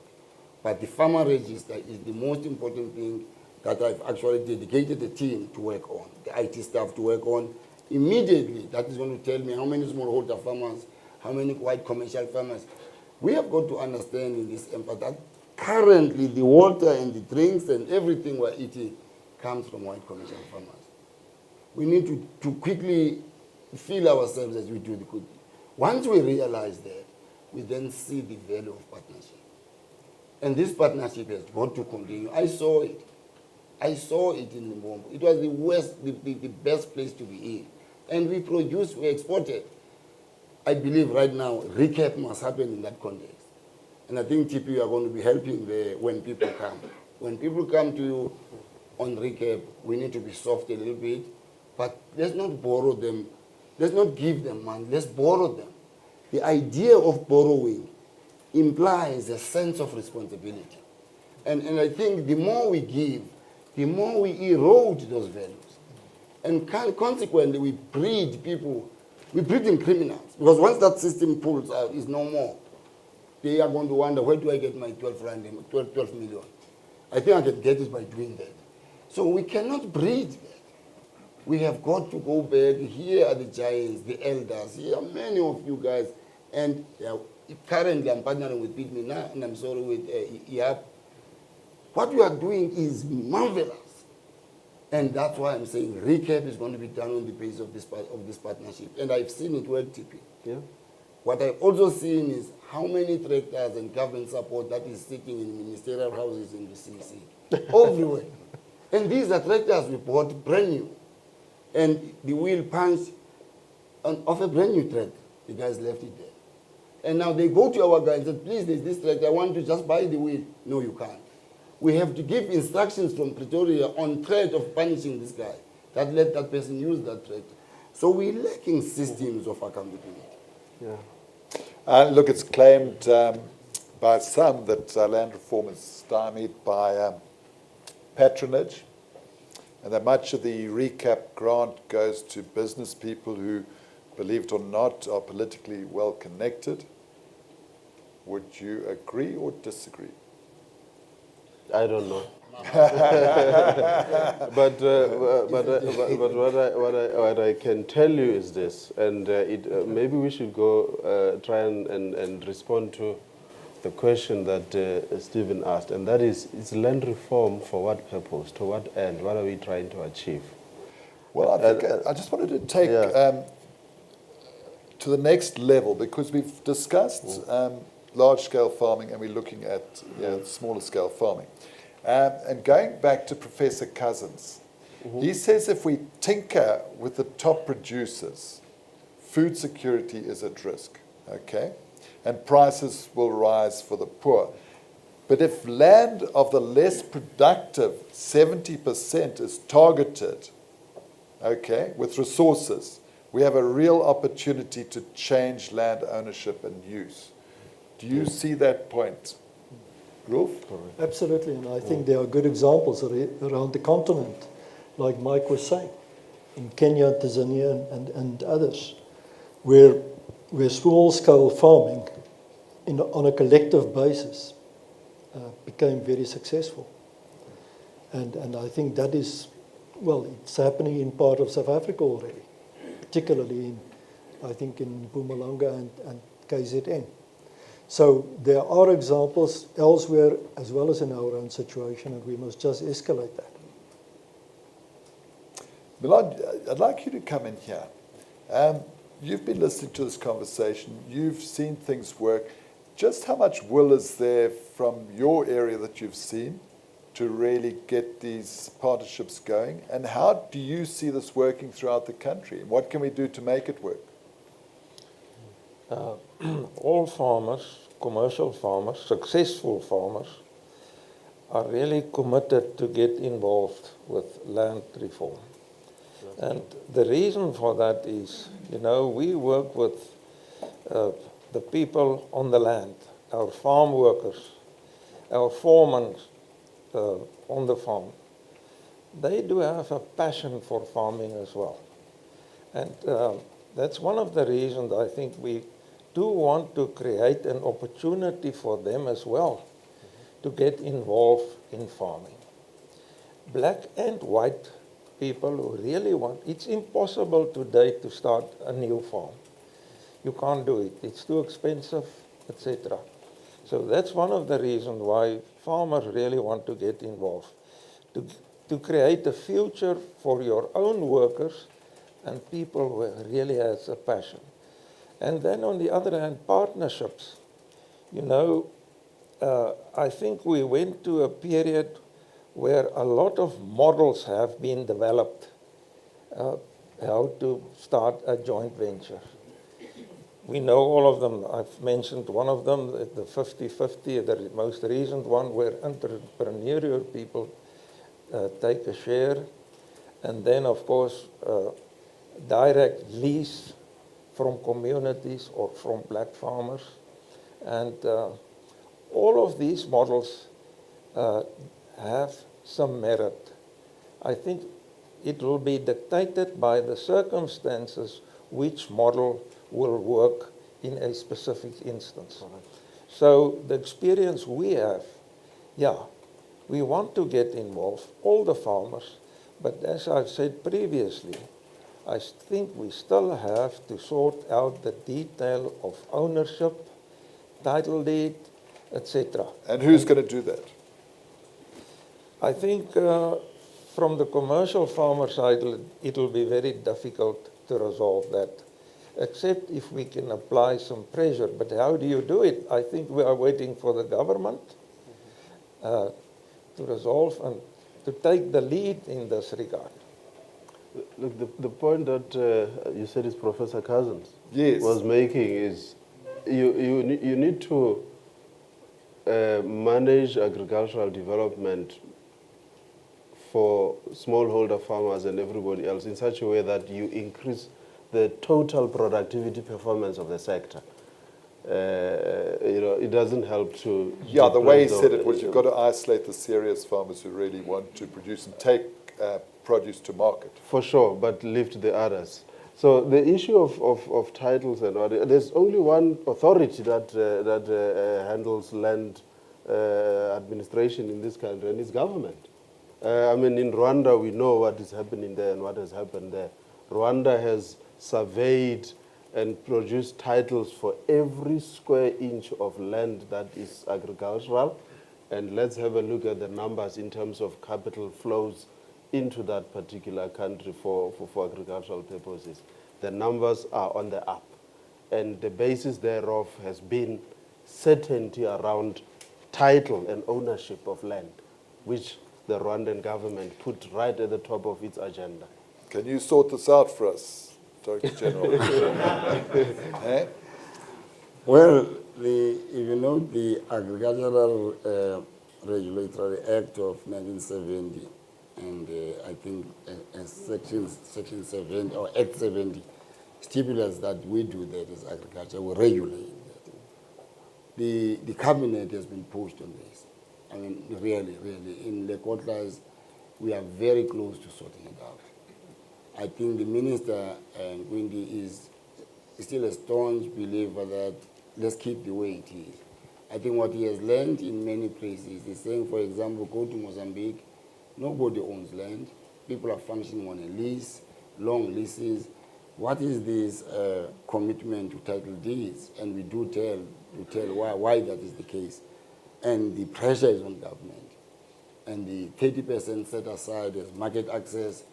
But the farmer register is the most important thing that I've actually dedicated a team to work on, the IT staff to work on. Immediately, that is going to tell me how many smallholder farmers, how many white commercial farmers. We have got to understand in this empire that currently the water and the drinks and everything we're eating comes from white commercial farmers. We need to quickly feel ourselves as we do the good. Once we realize that, we then see the value of partnership. And this partnership has got to continue. I saw it. I saw it in Nampo. It was the best place to be in. And we produced, we exported. I believe right now, recap must happen in that context. And I think TP are going to be helping there when people come. When people come to you on recap, we need to be soft a little bit, but let's not borrow them. Let's not give them money. Let's borrow them. The idea of borrowing implies a sense of responsibility. And I think the more we give, the more we erode those values. And consequently, we breed people, we breed in criminals. Because once that system pulls out, it's no more. They are going to wonder, where do I get my 12 million? I think I can get it by doing that. So we cannot breed that. We have got to go back. Here are the giants, the elders. Here are many of you guys. And currently I'm partnering with Pitme now, and I'm sorry with IAP. What you are doing is marvelous. And that's why I'm saying recap is going to be done on the basis of this partnership. And I've seen it work, TP. Yeah. What I've also seen is how many tractors and government support that is sitting in ministerial houses in the CC. Everywhere. And these are tractors we bought brand new. And the wheel punched off a brand new tractor. The guys left it there. And now they go to our guy and say, please, there's this tractor. I want to just buy the wheel. No, you can't. We have to give instructions from Pretoria on threat of punishing this guy. That let that person use that tractor. So we're lacking systems of accountability. Yeah. Look, it's claimed by some that land reform is stymied by patronage, and that much of the recap grant goes to business people who, believe it or not, are politically well connected. Would you agree or disagree? I don't know. but what I can tell you is this, and maybe we should go try and respond to the question that Stephen asked, and that is land reform for what purpose, to what end, what are we trying to achieve? Well, I think I just wanted to take to the next level, because we've discussed large-scale farming and we're looking at smaller-scale farming. And going back to Professor Cousins, he says if we tinker with the top producers, food security is at risk, okay? And prices will rise for the poor. But if land of the less productive 70% is targeted, okay, with resources, we have a real opportunity to change land ownership and use. Do you see that point? Rolf? Absolutely, and I think there are good examples around the continent, like Mike was saying, in Kenya, Tanzania, and others, where small-scale farming on a collective basis became very successful. And I think that is, well, it's happening in part of South Africa already, particularly I think in Mpumalanga and KZN. So there are examples elsewhere as well as in our own situation, and we must just escalate that. Milan, I'd like you to come in here. You've been listening to this conversation. You've seen things work. Just how much will is there from your area that you've seen to really get these partnerships going? And how do you see this working throughout the country? What can we do to make it work? All farmers, commercial farmers, successful farmers, are really committed to get involved with land reform. And the reason for that is, we work with the people on the land, our farm workers, our foremen on the farm. They do have a passion for farming as well. And that's one of the reasons I think we do want to create an opportunity for them as well to get involved in farming. Black and white people who really want, it's impossible today to start a new farm. You can't do it. It's too expensive, etc. So that's one of the reasons why farmers really want to get involved, to create a future for your own workers and people who really has a passion. And then on the other hand, partnerships. You know, I think we went to a period where a lot of models have been developed, how to start a joint venture. We know all of them. I've mentioned one of them, the 50-50, the most recent one, where entrepreneurial people take a share. And then, of course, direct lease from communities or from black farmers. And all of these models have some merit. I think it will be dictated by the circumstances which model will work in a specific instance. So the experience we have, yeah, we want to get involved, all the farmers, but as I've said previously, I think we still have to sort out the detail of ownership, title deed, etc. And who's going to do that? I think from the commercial farmer side, it will be very difficult to resolve that, except if we can apply some pressure. But how do you do it? I think we are waiting for the government to resolve and to take the lead in this regard. Look, the point that you said is Professor Cousins Yes. was making is you need to manage agricultural development for smallholder farmers and everybody else in such a way that you increase the total productivity performance of the sector. It doesn't help to... Yeah, the way he said it was you've got to isolate the serious farmers who really want to produce and take produce to market. For sure, but lift the others. So the issue of titles and all, there's only one authority that handles land administration in this country, and it's government. I mean, in Rwanda, we know what is happening there and what has happened there. Rwanda has surveyed and produced titles for every square inch of land that is agricultural. And let's have a look at the numbers in terms of capital flows into that particular country for agricultural purposes. The numbers are on the up. And the basis thereof has been certainty around title and ownership of land, which the Rwandan government put right at the top of its agenda. Can you sort this out for us, Director General? Eh? Well, if you know the Agricultural Regulatory Act of 1970, and I think Section 70 or Act 70 stipulates that we do that as agriculture, we regulate that. The cabinet has been pushed on this. I mean, really, in the Kotlas, we are very close to sorting it out. I think the minister, Gwindi, is still a staunch believer that let's keep the way it is. I think what he has learned in many places is saying, for example, go to Mozambique, nobody owns land. People are functioning on a lease, long leases. What is this commitment to title deeds? And we do tell why that is the case. And the pressure is on government. And the 30% set aside as market access,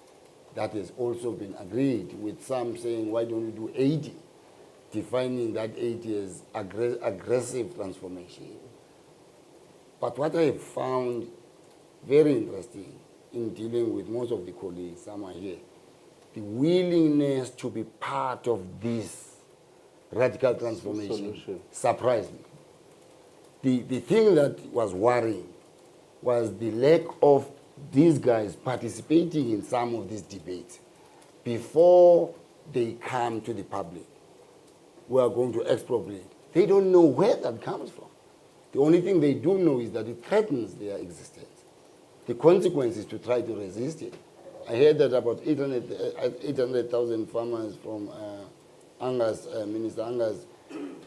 that has also been agreed, with some saying, why don't we do 80? Defining that 80 as aggressive transformation. But what I have found very interesting in dealing with most of the colleagues, some are here, the willingness to be part of this radical transformation surprised me. The thing that was worrying was the lack of these guys participating in some of these debates before they come to the public. We are going to expropriate. They don't know where that comes from. The only thing they do know is that it threatens their existence. The consequence is to try to resist it. I heard that about 800,000 farmers from Angus, Minister Angus'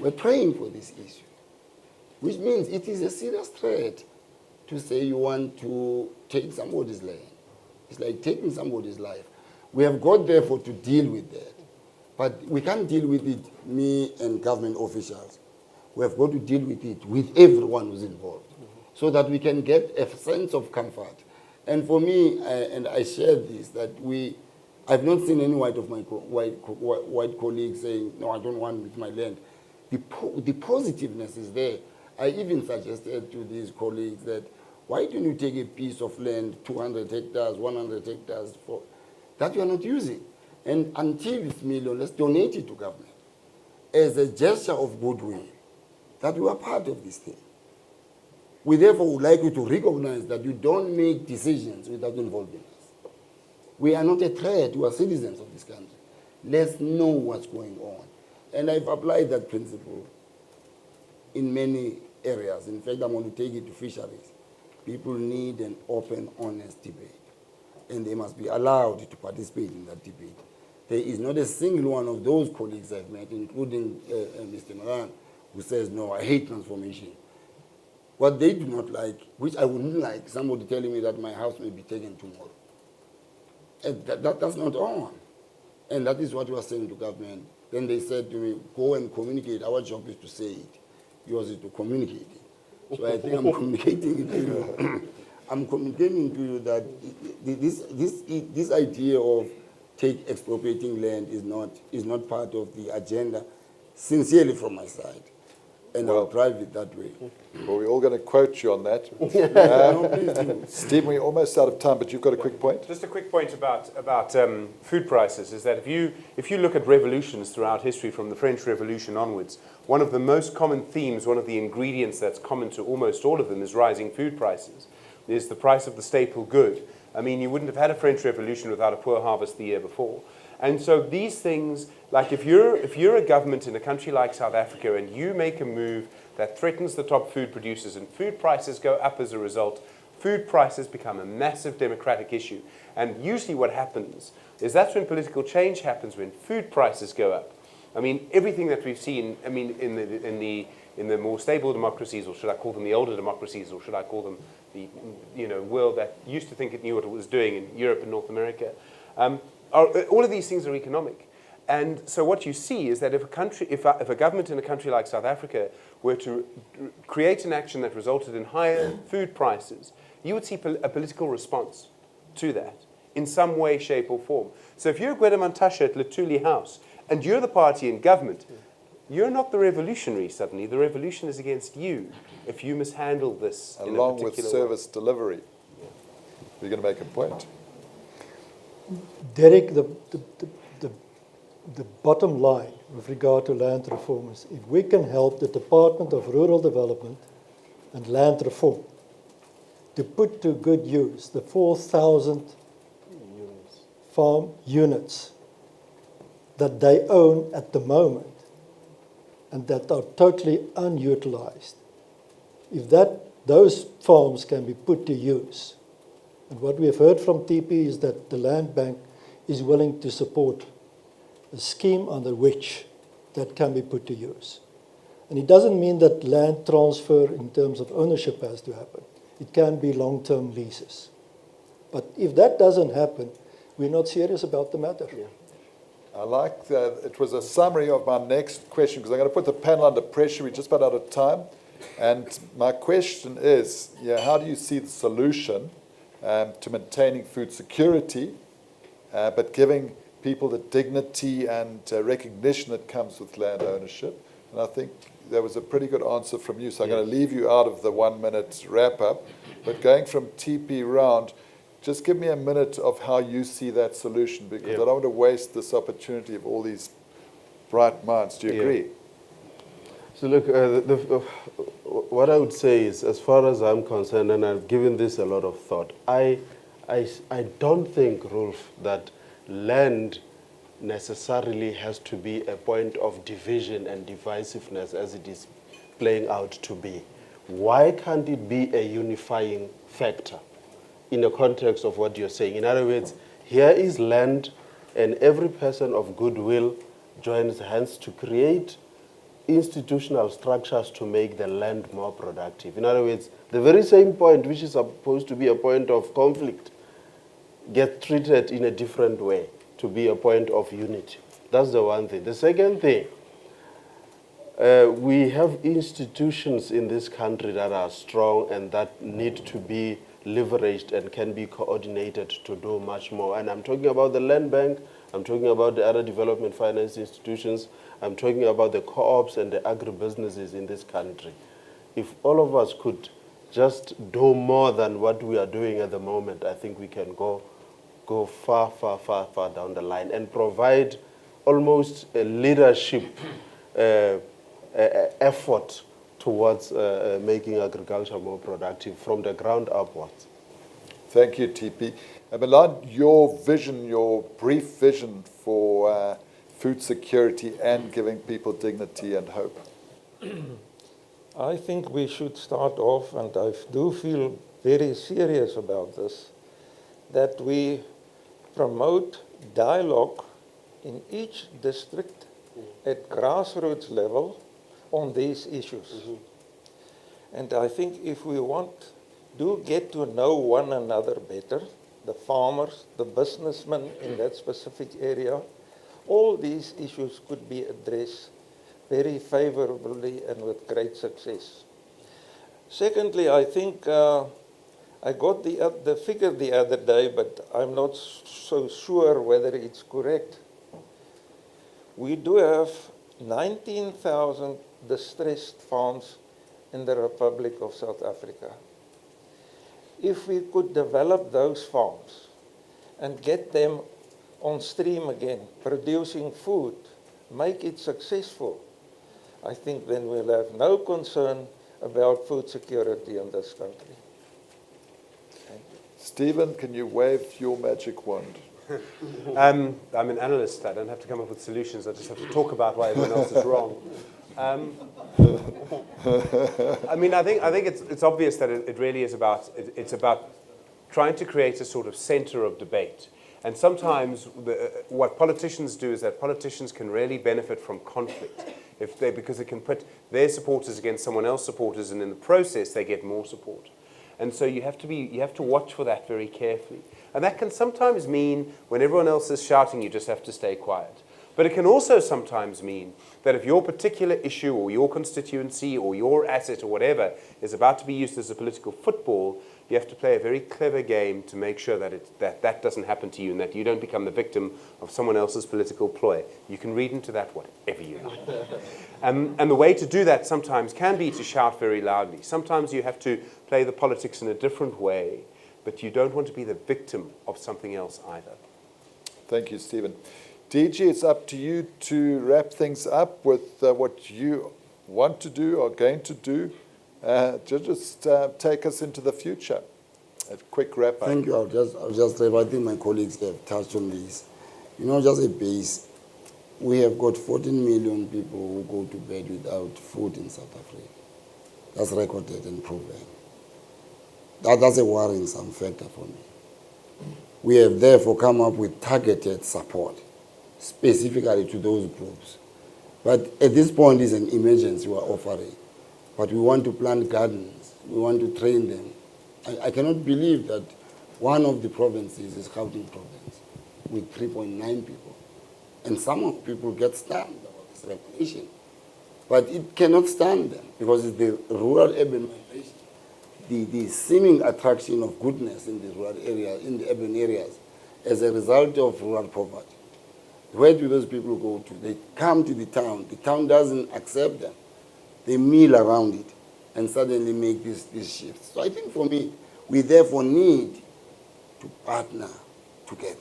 We're praying for this issue, which means it is a serious threat to say you want to take somebody's land. It's like taking somebody's life. We have got, therefore, to deal with that. But we can't deal with it, me and government officials. We have got to deal with it with everyone who's involved, so that we can get a sense of comfort. And for me, and I share this, that I've not seen any white colleagues saying, no, I don't want with my land. The positiveness is there. I even suggested to these colleagues that, why don't you take a piece of land, 200 hectares, 100 hectares, that you are not using? And until it's million, let's donate it to government as a gesture of goodwill, that we are part of this thing. We therefore would like you to recognize that you don't make decisions without involving us. We are not a threat, we are citizens of this country. Let's know what's going on. And I've applied that principle in many areas. In fact, I'm going to take it to fisheries. People need an open, honest debate. And they must be allowed to participate in that debate. There is not a single one of those colleagues I've met, including Mr. Maran, who says, no, I hate transformation. What they do not like, which I wouldn't like, somebody telling me that my house may be taken tomorrow. And that's not on. And that is what we are saying to government. Then they said to me, go and communicate. Our job is to say it. Yours is to communicate it. So I think I'm communicating it to you. I'm communicating to you that this idea of expropriating land is not part of the agenda, sincerely from my side. And I'll drive it that way. Well, we're all going to quote you on that. No, please do. Steve, we're almost out of time, but you've got a quick point. Just a quick point about food prices is that if you look at revolutions throughout history from the French Revolution onwards, one of the most common themes, one of the ingredients that's common to almost all of them is rising food prices. There's the price of the staple good. I mean, you wouldn't have had a French Revolution without a poor harvest the year before. And so these things, like if you're a government in a country like South Africa and you make a move that threatens the top food producers and food prices go up as a result, food prices become a massive democratic issue. And usually what happens is that's when political change happens, when food prices go up. I mean, everything that we've seen, I mean, in the more stable democracies, or should I call them the older democracies, or should I call them the world that used to think it knew what it was doing in Europe and North America, all of these things are economic. And so what you see is that if a government in a country like South Africa were to create an action that resulted in higher food prices, you would see a political response to that in some way, shape, or form. So if you're Gwede Mantashe at Luthuli House and you're the party in government, you're not the revolutionary suddenly. The revolution is against you if you mishandle this in a Along with particular service delivery. You're going to make a point. Derek, the bottom line with regard to land reform is if we can help the Department of Rural Development and Land Reform to put to good use the 4,000 farm units that they own at the moment and that are totally unutilized, if those farms can be put to use. And what we have heard from TP is that the Land Bank is willing to support a scheme under which that can be put to use. And it doesn't mean that land transfer in terms of ownership has to happen. It can be long-term leases. But if that doesn't happen, we're not serious about the matter. Yeah. I like that. It was a summary of my next question, because I'm going to put the panel under pressure. We're just about out of time. And my question is, how do you see the solution to maintaining food security, but giving people the dignity and recognition that comes with land ownership? And I think there was a pretty good answer from you. So I'm going to leave you out of the 1 minute wrap up. But going from TP round, just give me a minute of how you see that solution, because I don't want to waste this opportunity of all these bright minds. Do you agree? So look, what I would say is, as far as I'm concerned, and I've given this a lot of thought, I don't think, Rolf, that land necessarily has to be a point of division and divisiveness as it is playing out to be. Why can't it be a unifying factor in the context of what you're saying? In other words, here is land, and every person of goodwill joins hands to create institutional structures to make the land more productive. In other words, the very same point which is supposed to be a point of conflict gets treated in a different way to be a point of unity. That's the one thing. The second thing, we have institutions in this country that are strong and that need to be leveraged and can be coordinated to do much more. And I'm talking about the Land Bank, I'm talking about the other development finance institutions, I'm talking about the co-ops and the agribusinesses in this country. If all of us could just do more than what we are doing at the moment, I think we can go far, far, far, far down the line and provide almost a leadership effort towards making agriculture more productive from the ground upwards. Thank you, TP. Milan, your vision, your brief vision for food security and giving people dignity and hope. I think we should start off, and I do feel very serious about this, that we promote dialogue in each district at grassroots level on these issues. And I think if we do get to know one another better, the farmers, the businessmen in that specific area, all these issues could be addressed very favorably and with great success. Secondly, I think I got the figure the other day, but I'm not so sure whether it's correct. We do have 19,000 distressed farms in the Republic of South Africa. If we could develop those farms and get them on stream again, producing food, make it successful, I think then we'll have no concern about food security in this country. Thank you. Stephen, can you wave your magic wand? I'm an analyst. I don't have to come up with solutions. I just have to talk about why everyone else is wrong. I mean, I think it's obvious that it really is about it's about trying to create a sort of center of debate. And sometimes what politicians do is that politicians can really benefit from conflict because they can put their supporters against someone else's supporters, and in the process they get more support. And so you have to watch for that very carefully. And that can sometimes mean when everyone else is shouting, you just have to stay quiet. But it can also sometimes mean that if your particular issue or your constituency or your asset or whatever is about to be used as a political football, you have to play a very clever game to make sure that doesn't happen to you and that you don't become the victim of someone else's political ploy. You can read into that whatever you like. And the way to do that sometimes can be to shout very loudly. Sometimes you have to play the politics in a different way, but you don't want to be the victim of something else either. Thank you, Stephen. DG, it's up to you to wrap things up with what you want to do or going to do. Just take us into the future. A quick wrap up. Thank you. I'll just I think my colleagues have touched on this. You know, just a base. We have got 14 million people who go to bed without food in South Africa. That's recorded and proven. That's a worrisome factor for me. We have therefore come up with targeted support, specifically to those groups. But at this point, it's an emergency we're offering. But we want to plant gardens. We want to train them. I cannot believe that one of the provinces is Gauteng province with 3.9 people. And some of people get stunned about this recognition. But it cannot stand them because it's the rural-urban migration, the seeming attraction of goodness in the rural areas, in the urban areas, as a result of rural poverty. Where do those people go to? They come to the town. The town doesn't accept them. They mill around it and suddenly make this shift. So I think for me, we therefore need to partner together.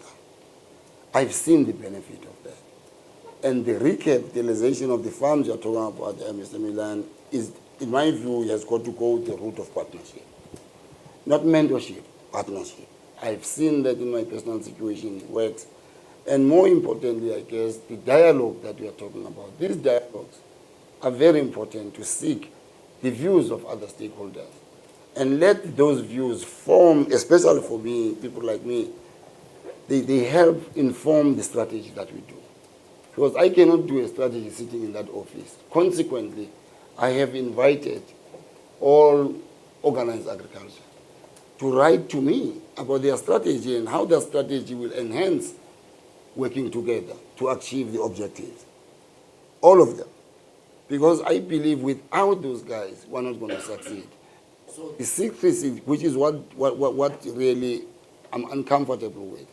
I've seen the benefit of that. And the recapitalization of the farms you're talking about, Mr. Milan, is, in my view, has got to go the route of partnership. Not mentorship, partnership. I've seen that in my personal situation, it works. And more importantly, I guess, the dialogue that we are talking about. These dialogues are very important to seek the views of other stakeholders and let those views form, especially for me, people like me, they help inform the strategy that we do. Because I cannot do a strategy sitting in that office. Consequently, I have invited all organized agriculture to write to me about their strategy and how their strategy will enhance working together to achieve the objectives. All of them. Because I believe without those guys, we're not going to succeed. So the secrecy, which is what really I'm uncomfortable with,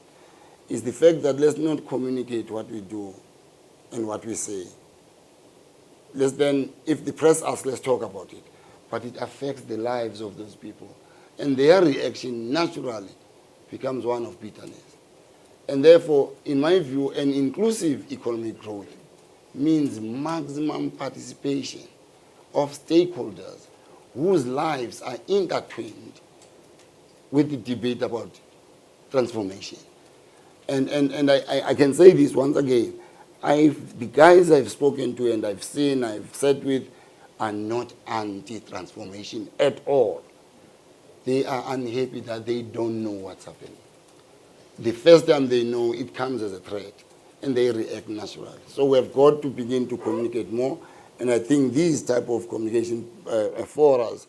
is the fact that let's not communicate what we do and what we say. Let's then, if the press asks, let's talk about it. But it affects the lives of those people. And their reaction naturally becomes one of bitterness. And therefore, in my view, an inclusive economic growth means maximum participation of stakeholders whose lives are intertwined with the debate about transformation. And I can say this once again. The guys I've spoken to and I've seen, I've sat with, are not anti-transformation at all. They are unhappy that they don't know what's happening. The first time they know, it comes as a threat, and they react naturally. So we have got to begin to communicate more, and I think these type of communication forums,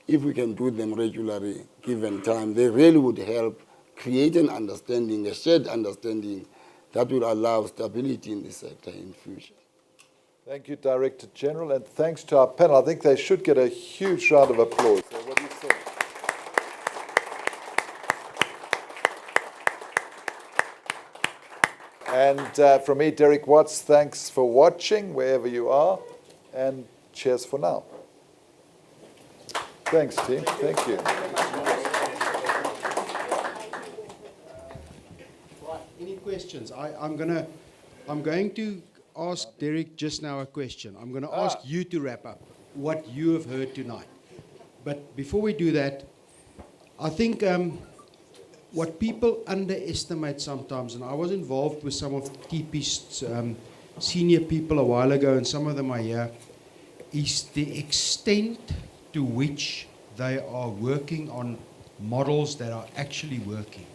if we can do them regularly, given time, they really would help create an understanding, a shared understanding that will allow stability in the sector in future. Thank you, Director General, and thanks to our panel. I think they should get a huge round of applause. So what do you think? And from me, Derek Watts, thanks for watching wherever you are, and cheers for now. Thanks, team. Thank you. Any questions? I'm going to ask Derek just now a question. I'm going to ask you to wrap up what you have heard tonight. But before we do that, I think what people underestimate sometimes, and I was involved with some of TP's senior people a while ago, and some of them are here, is the extent to which they are working on models that are actually working.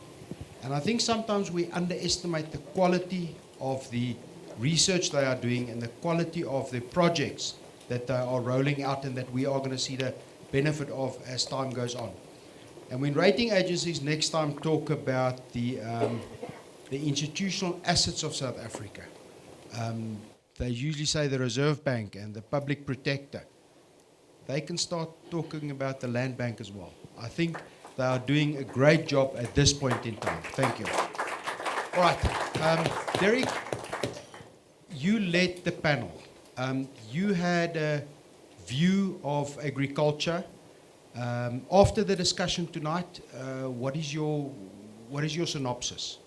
And I think sometimes we underestimate the quality of the research they are doing and the quality of the projects that they are rolling out and that we are going to see the benefit of as time goes on. And when rating agencies next time talk about the institutional assets of South Africa, they usually say the Reserve Bank and the Public Protector. They can start talking about the Land Bank as well. I think they are doing a great job at this point in time. Thank you. All right, Derek, you led the panel. You had a view of agriculture. After the discussion tonight, what is your synopsis?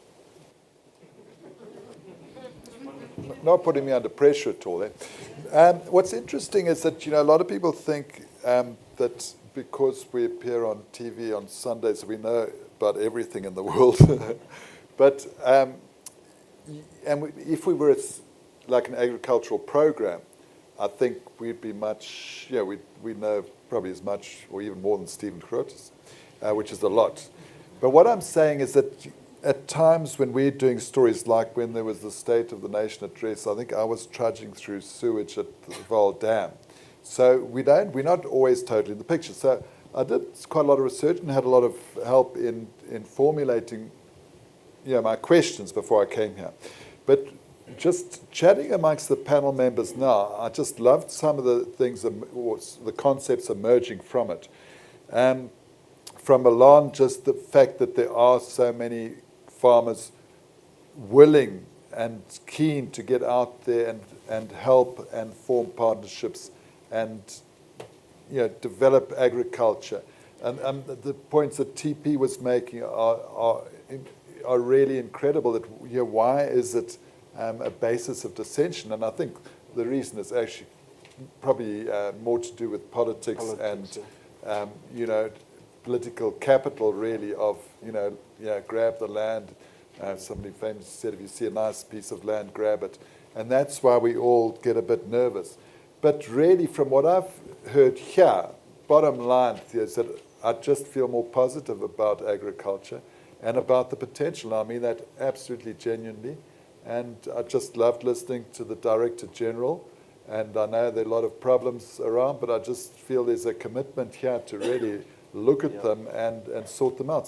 Not putting me under pressure at all. What's interesting is that a lot of people think that because we appear on TV on Sundays, we know about everything in the world. But if we were like an agricultural program, I think we'd be much. We know probably as much or even more than Stephen Crotis, which is a lot. But what I'm saying is that at times when we're doing stories like when there was the State of the Nation address, I think I was trudging through sewage at the Vaal Dam. So we're not always totally in the picture. So I did quite a lot of research and had a lot of help in formulating my questions before I came here. But just chatting amongst the panel members now, I just loved some of the things, or the concepts emerging from it. From Milan, just the fact that there are so many farmers willing and keen to get out there and help and form partnerships and develop agriculture. And the points that TP was making are really incredible. That why is it a basis of dissension? And I think the reason is actually probably more to do with politics and political capital, really, of grab the land. Somebody famously said, if you see a nice piece of land, grab it. And that's why we all get a bit nervous. But really, from what I've heard here, bottom line is that I just feel more positive about agriculture and about the potential. I mean that absolutely genuinely. And I just loved listening to the Director General. And I know there are a lot of problems around, but I just feel there's a commitment here to really look at them and sort them out.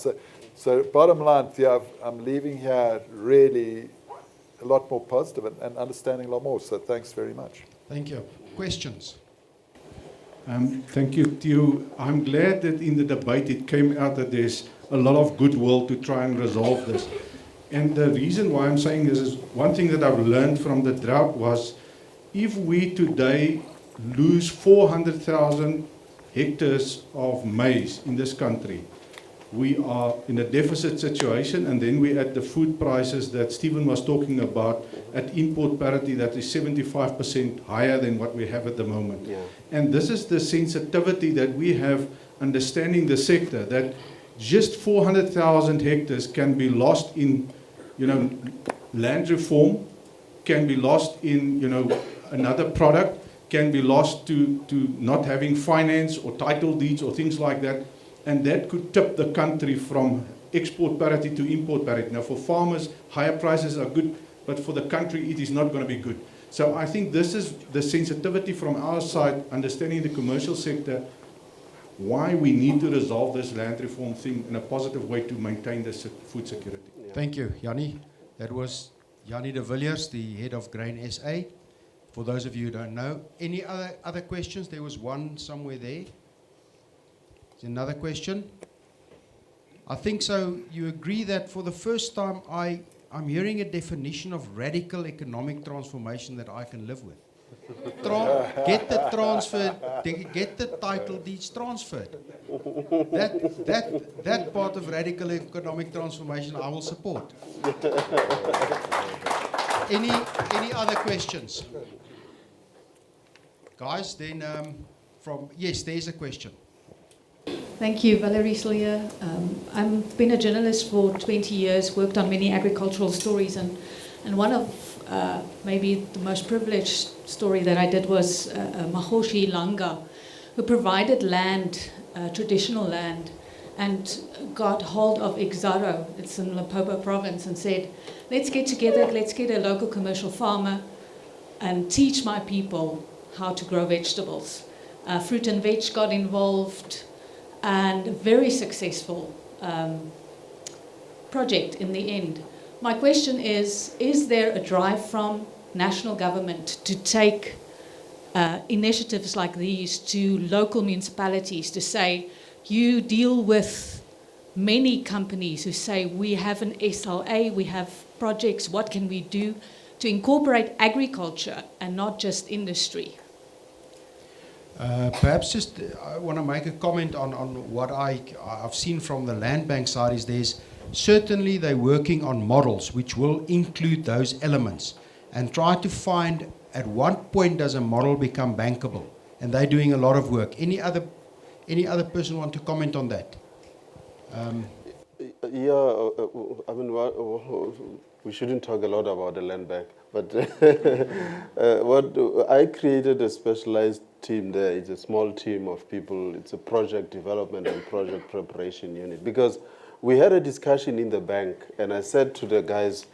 So bottom line, Thea, I'm leaving here really a lot more positive and understanding a lot more. So thanks very much. Thank you. Questions? Thank you, Theo. I'm glad that in the debate it came out that there's a lot of goodwill to try and resolve this. And the reason why I'm saying this is one thing that I've learned from the drought was if we today lose 400,000 hectares of maize in this country, we are in a deficit situation, and then we're at the food prices that Stephen was talking about at import parity that is 75% higher than what we have at the moment. Yeah. And this is the sensitivity that we have understanding the sector, that just 400,000 hectares can be lost in, land reform, can be lost in, another product, can be lost to not having finance or title deeds or things like that. And that could tip the country from export parity to import parity. Now, for farmers, higher prices are good, but for the country, it is not going to be good. So I think this is the sensitivity from our side, understanding the commercial sector, why we need to resolve this land reform thing in a positive way to maintain the food security. Thank you, Jannie. That was Jannie de Villiers, the head of Grain SA. For those of you who don't know, any other questions? There was one somewhere there. Another question? I think so. You agree that for the first time I'm hearing a definition of radical economic transformation that I can live with. Get the transfer, get the title deeds transferred. That part of radical economic transformation I will support. Any other questions? Guys, then yes, there's a question. Thank you, Valerie Sillier. I've been a journalist for 20 years, worked on many agricultural stories, and one of maybe the most privileged story that I did was Mahoshi Langa, who provided land, traditional land, and got hold of Exaro, it's in Limpopo province, and said, let's get together, let's get a local commercial farmer and teach my people how to grow vegetables. Fruit and Veg got involved, and a very successful project in the end. My question is there a drive from national government to take initiatives like these to local municipalities to say, you deal with many companies who say, we have an SLA, we have projects, what can we do to incorporate agriculture and not just industry? Perhaps just I want to make a comment on what I've seen from the land bank side is there's certainly they're working on models which will include those elements and try to find at what point does a model become bankable, and they're doing a lot of work. Any other person want to comment on that? I mean, we shouldn't talk a lot about the land bank, but I created a specialized team there. It's a small team of people. It's a project development and project preparation unit. Because we had a discussion in the bank, and I said to the guys,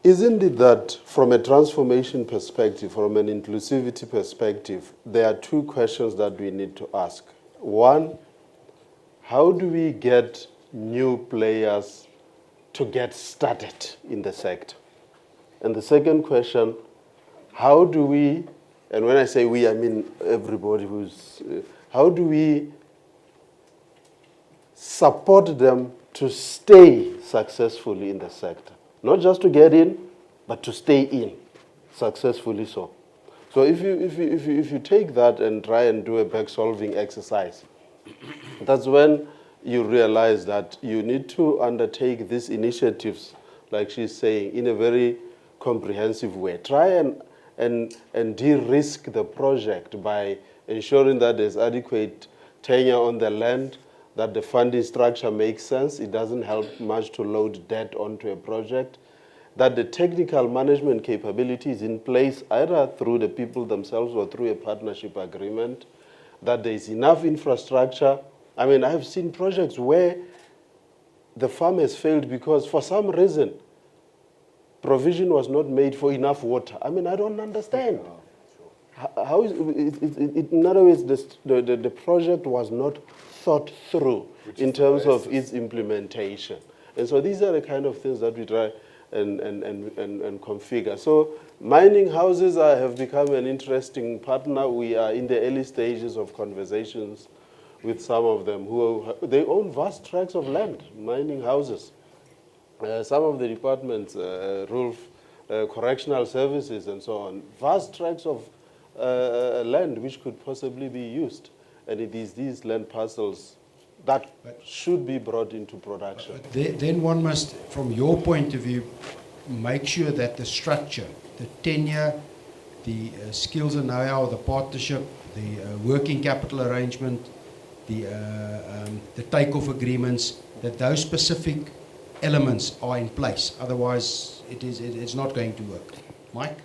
isn't it that from a transformation perspective, from an inclusivity perspective, there are two questions that we need to ask. One, how do we get new players to get started in the sector? And the second question, how do we, and when I say we, I mean everybody how do we support them to stay successfully in the sector? Not just to get in, but to stay in successfully so. So if you take that and try and do a back-solving exercise, that's when you realize that you need to undertake these initiatives, like she's saying, in a very comprehensive way. Try and de-risk the project by ensuring that there's adequate tenure on the land, that the funding structure makes sense. It doesn't help much to load debt onto a project, that the technical management capability is in place either through the people themselves or through a partnership agreement, that there is enough infrastructure. I mean, I've seen projects where the farm has failed because for some reason provision was not made for enough water. I mean, I don't understand. How is in other words, the project was not thought through in terms of its implementation. And so these are the kind of things that we try and configure. So mining houses have become an interesting partner. We are in the early stages of conversations with some of them they own vast tracts of land, mining houses. Some of the departments, correctional services and so on, vast tracts of land which could possibly be used. And it is these land parcels that should be brought into production. Then one must, from your point of view, make sure that the structure, the tenure, the skills and know-how, the partnership, the working capital arrangement, the take-off agreements, that those specific elements are in place. Otherwise, it's not going to work. Mike?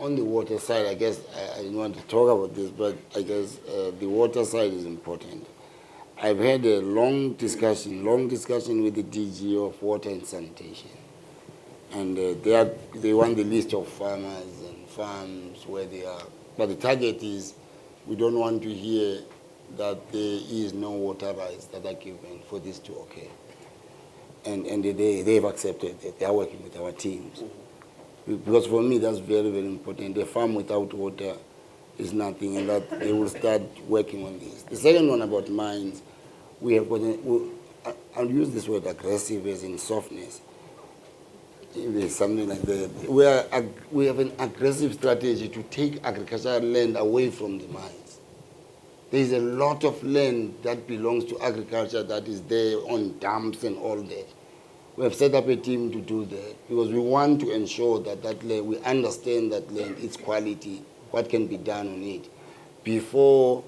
On the water side, I guess I didn't want to talk about this, but I guess the water side is important. I've had a long discussion with the DG of Water and Sanitation. And they want the list of farmers and farms where they are. But the target is, we don't want to hear that there is no water rights that are given for this to occur. And they've accepted that. They are working with our teams. Because for me, that's very, very important. A farm without water is nothing, and that they will start working on this. The second one about mines, we have got, I'll use this word aggressive as in softness. Something like that. We have an aggressive strategy to take agricultural land away from the mines. There is a lot of land that belongs to agriculture that is there on dumps and all that. We have set up a team to do that because we want to ensure that land, we understand that land, its quality, what can be done on it, before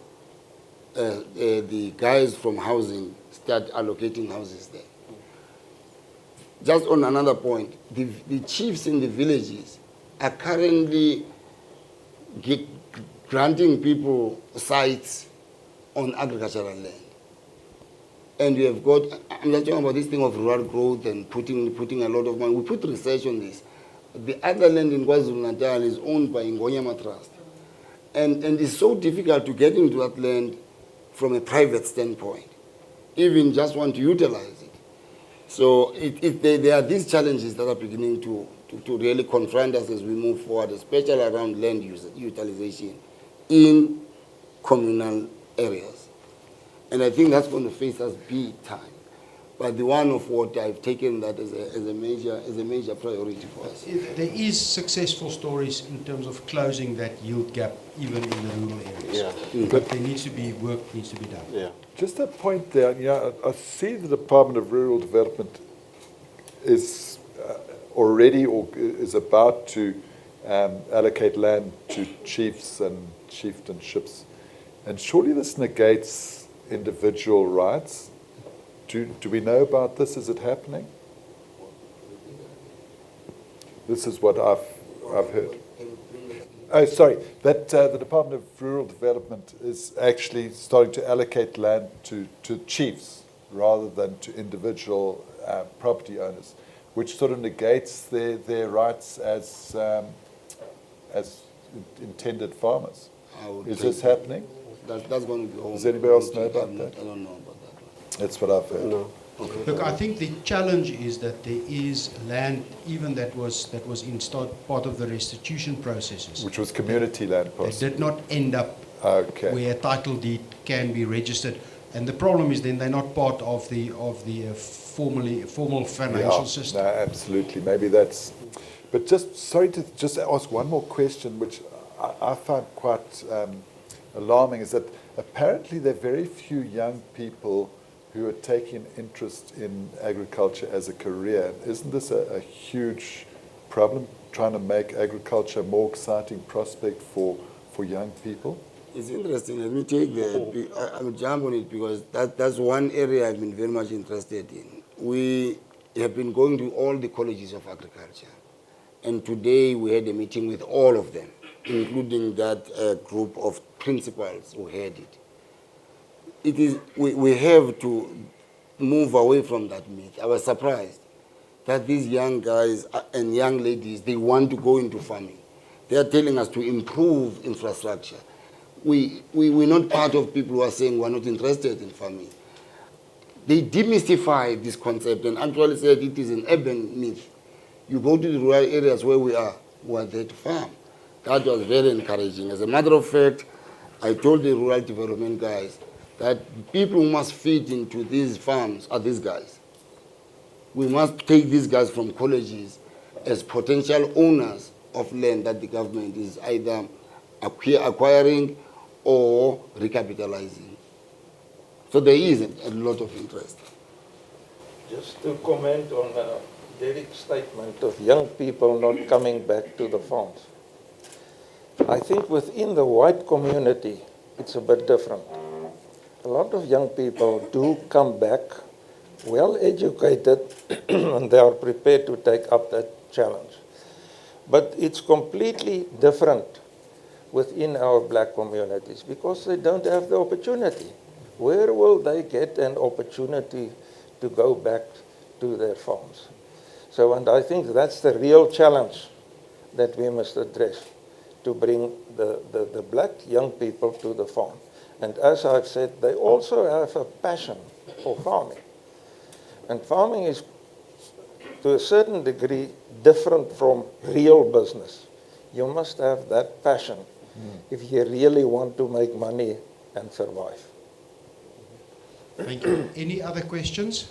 the guys from housing start allocating houses there. Just on another point, the chiefs in the villages are currently granting people sites on agricultural land. And we have got, I'm not talking about this thing of rural growth and putting a lot of money. We put research on this. The other land in KwaZulu-Natal is owned by Ngonyama Trust. And it's so difficult to get into that land from a private standpoint, even just want to utilize it. So there are these challenges that are beginning to really confront us as we move forward, especially around land utilization in communal areas. And I think that's going to face us big time. But the one of water, I've taken that as a major priority for us. There is successful stories in terms of closing that yield gap, even in the rural areas. Yeah. But there needs to be work needs to be done. Yeah. Just a point there. I see the Department of Rural Development is already or is about to allocate land to chiefs and chieftainships, and surely this negates individual rights. Do we know about this? Is it happening? This is what I've heard. Oh, sorry. That the Department of Rural Development is actually starting to allocate land to chiefs rather than to individual property owners, which sort of negates their rights as intended farmers. Is this happening? That's going to be. Does anybody else know about that? I don't know about that one. That's what I've heard. No. Okay. Look, I think the challenge is that there is land, even that was part of the restitution processes. Which was community land They possibly. did not end up where a title deed can be registered, and the problem is then they're not part of the formal financial system. No, absolutely. Maybe that's. But sorry to just ask one more question, which I find quite alarming, is that apparently there are very few young people who are taking interest in agriculture as a career. Isn't this a huge problem, trying to make agriculture a more exciting prospect for young people? It's interesting. Let me take I'll jump on it because that's one area I've been very much interested in. We have been going to all the colleges of agriculture, and today we had a meeting with all of them, including that group of principals who had it. We have to move away from that myth. I was surprised that these young guys and young ladies, they want to go into farming. They are telling us to improve infrastructure. We're not part of people who are saying we're not interested in farming. They demystified this concept and actually said it is an urban myth. You go to the rural areas where we are there to farm. That was very encouraging. As a matter of fact, I told the rural development guys that people who must feed into these farms are these guys. We must take these guys from colleges as potential owners of land that the government is either acquiring or recapitalizing. So there is a lot of interest. Just to comment on Derek's statement of young people not coming back to the farms. I think within the white community, it's a bit different. A lot of young people do come back, well educated, and they are prepared to take up that challenge. But it's completely different within our black communities because they don't have the opportunity. Where will they get an opportunity to go back to their farms? So, and I think that's the real challenge that we must address, to bring the black young people to the farm. And as I've said, they also have a passion for farming. And farming is, to a certain degree, different from real business. You must have that passion if you really want to make money and survive. Thank you. Any other questions?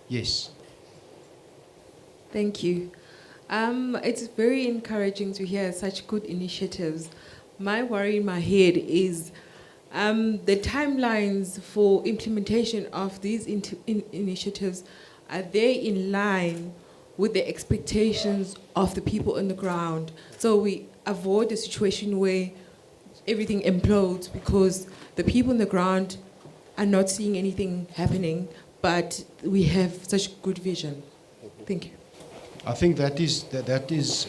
Yes. Thank you. It's very encouraging to hear such good initiatives. My worry in my head is the timelines for implementation of these initiatives. Are they in line with the expectations of the people on the ground? So we avoid a situation where everything implodes because the people on the ground are not seeing anything happening, but we have such good vision. Thank you. I think that is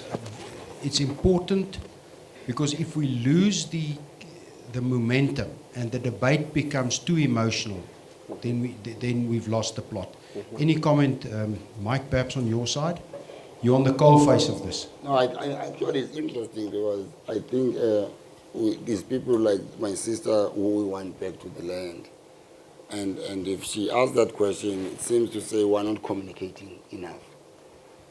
it's important because if we lose the momentum and the debate becomes too emotional, then we've lost the plot. Any comment, Mike, perhaps on your side? You're on the coal face of this. No, actually it's interesting because I think these people like my sister who went back to the land, and if she asks that question, it seems to say we're not communicating enough.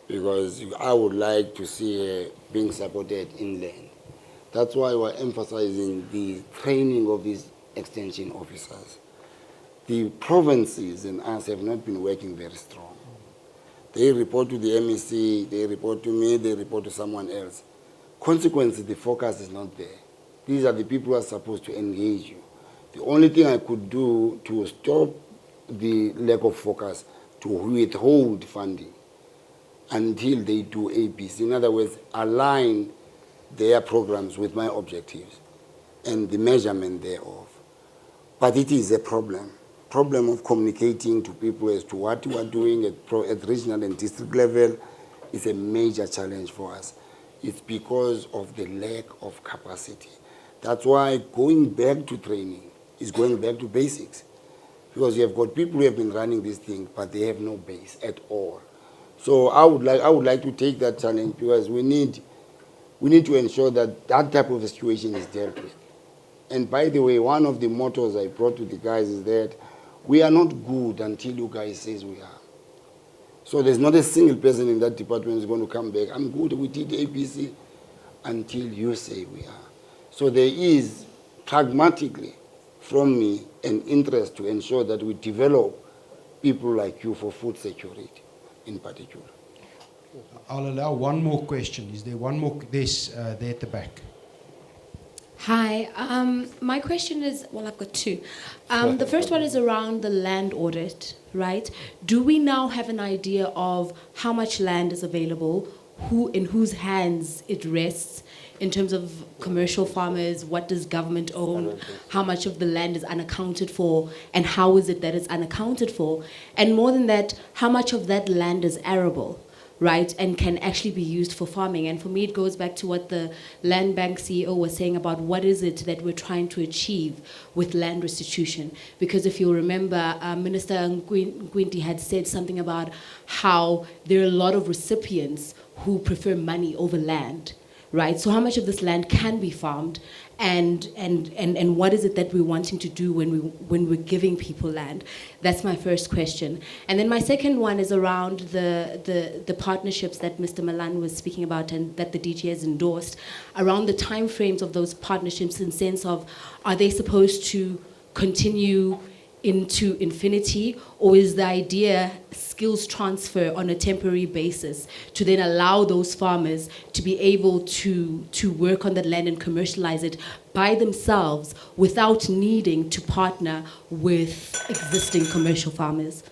Because I would like to see her being supported inland. That's why we're emphasizing the training of these extension officers. The provinces and us have not been working very strong. They report to the MEC, they report to me, they report to someone else. Consequently, the focus is not there. These are the people who are supposed to engage you. The only thing I could do to stop the lack of focus, to withhold funding until they do ABC. In other words, align their programs with my objectives and the measurement thereof. But it is a problem of communicating to people as to what we are doing at regional and district level is a major challenge for us. It's because of the lack of capacity. That's why going back to training is going back to basics. Because you have got people who have been running this thing, but they have no base at all. So I would like to take that challenge because we need to ensure that that type of a situation is dealt with. And by the way, one of the mottos I brought to the guys is that we are not good until you guys say we are. So there's not a single person in that department who's going to come back. I'm good, we did ABC until you say we are. So there is pragmatically from me an interest to ensure that we develop people like you for food security in particular. I'll allow one more question. Is there one more? There's there at the back. Hi. My question is, well, I've got two. The first one is around the land audit, right? Do we now have an idea of how much land is available, in whose hands it rests, in terms of commercial farmers? What does government own? How much of the land is unaccounted for? And how is it that it's unaccounted for? And more than that, how much of that land is arable? right, and can actually be used for farming. And for me, it goes back to what the Land Bank CEO was saying about what is it that we're trying to achieve with land restitution. Because if you remember, Minister Ngwinti had said something about how there are a lot of recipients who prefer money over land, right? So how much of this land can be farmed, and what is it that we're wanting to do when we're giving people land? That's my first question. And then my second one is around the partnerships that Mr. Malan was speaking about and that the DG has endorsed, around the timeframes of those partnerships, in sense of, are they supposed to continue into infinity, or is the idea skills transfer on a temporary basis to then allow those farmers to be able to work on that land and commercialize it by themselves without needing to partner with existing commercial farmers?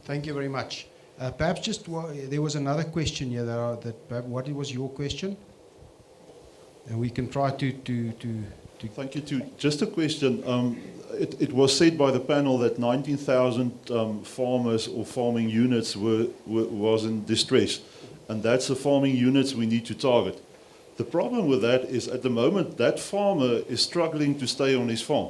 Thank you very much. Perhaps just, there was another question here what was your question? And we can try to Thank you. Just a question. It was said by the panel that 19,000 farmers or farming units was in distress, and that's the farming units we need to target. The problem with that is, at the moment, that farmer is struggling to stay on his farm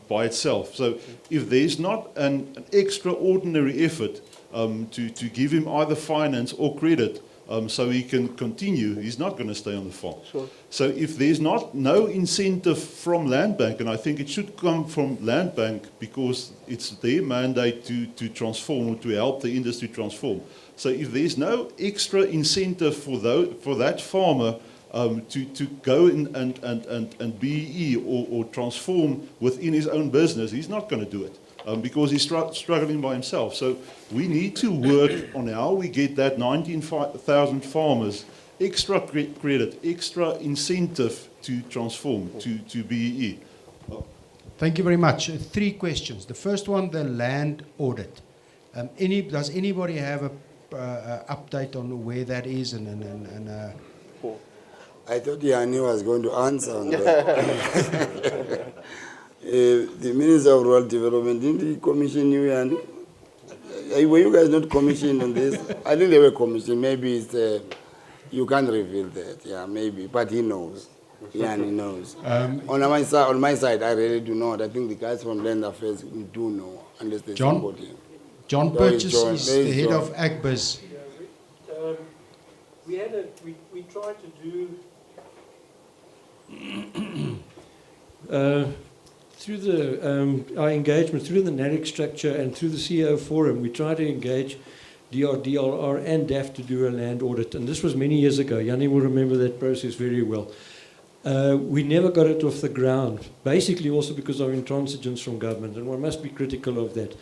by itself. So if there's not an extraordinary effort to give him either finance or credit so he can continue, he's not going to stay on the farm. Sure. So if there's no incentive from Land Bank, and I think it should come from Land Bank because it's their mandate to transform or to help the industry transform. So if there's no extra incentive for that farmer to go and BEE or transform within his own business, he's not going to do it. Because he's struggling by himself. So we need to work on how we get that 19,000 farmers extra credit, extra incentive to transform to BEE. Thank you very much. 3 questions. The first one, the land audit. Does anybody have a update on where that is? I thought Yanni was going to answer on that. The Minister of Rural Development, didn't he commission you, Yanni? Were you guys not commissioned on this? I think they were commissioned. Maybe it's, you can't reveal that. Yeah, maybe. But he knows. Yanni knows. On my side, I really do not. I think the guys from Land Affairs do know, unless there's somebody. John Purchase is the head of AgBiz. We tried to do through our engagement through the NARIC structure and through the CEO forum, we try to engage DRDLR and DAF to do a land audit. And this was many years ago. Yanni will remember that process very well. We never got it off the ground, basically also because of intransigence from government, and one must be critical of that.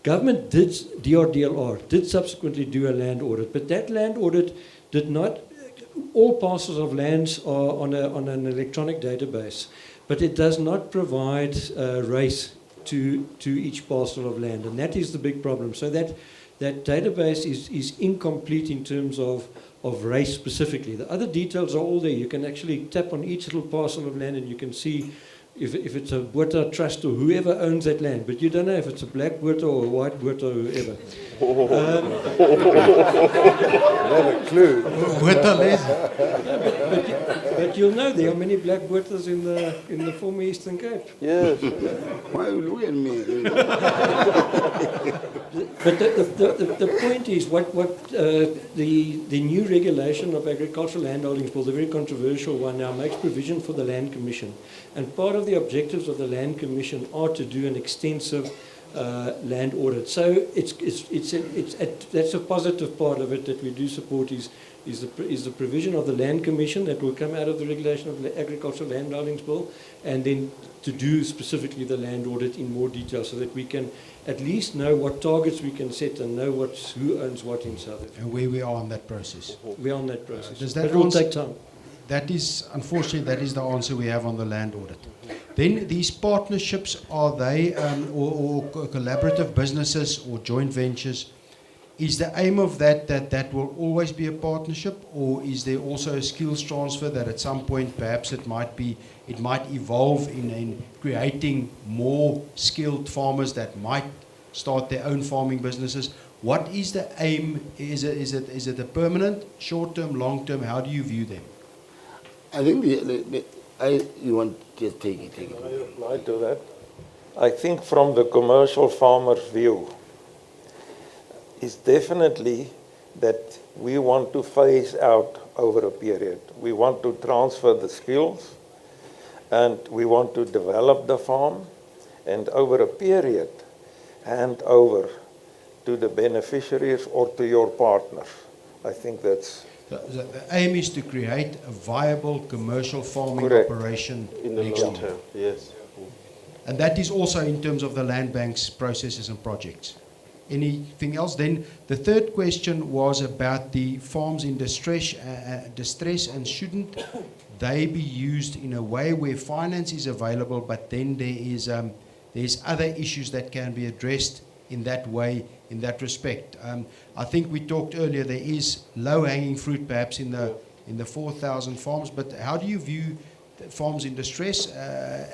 Government did, DRDLR did subsequently do a land audit, but that land audit did not, all parcels of lands are on an electronic database, but it does not provide race to each parcel of land, and that is the big problem. So that database is incomplete in terms of race specifically. The other details are all there. You can actually tap on each little parcel of land and you can see if it's a Botha trust or whoever owns that land, but you don't know if it's a black Botha or a white Botha or whoever. Not a clue. But you'll know there are many black Bothas in the former Eastern Cape. Yes. Why look at me? But the point is, what the new regulation of agricultural landholdings bill, the very controversial one now, makes provision for the Land Commission, and part of the objectives of the Land Commission are to do an extensive land audit. So that's a positive part of it that we do support is the provision of the Land Commission that will come out of the regulation of the Agricultural Landholdings Bill, and then to do specifically the land audit in more detail so that we can at least know what targets we can set and know who owns what in South Africa. And where we are on that process. We are on that process. Does that but it will take time. That is, unfortunately, that is the answer we have on the land audit. Then these partnerships, are they or collaborative businesses or joint ventures? Is the aim of that will always be a partnership, or is there also a skills transfer that at some point perhaps it might evolve in creating more skilled farmers that might start their own farming businesses? What is the aim? Is it a permanent, short-term, long-term? How do you view them? I think you want to just take it. Can I reply to that? I think from the commercial farmer's view, is definitely that we want to phase out over a period. We want to transfer the skills and we want to develop the farm and over a period hand over to the beneficiaries or to your partners. I think that's... The aim is to create a viable commercial farming Correct. operation In the next long year. term, yes. And that is also in terms of the land bank's processes and projects. Anything else? Then the third question was about the farms in distress, and shouldn't they be used in a way where finance is available, but then there's other issues that can be addressed in that way, in that respect. I think we talked earlier, there is low-hanging fruit perhaps in the 4,000 farms, but how do you view the farms in distress?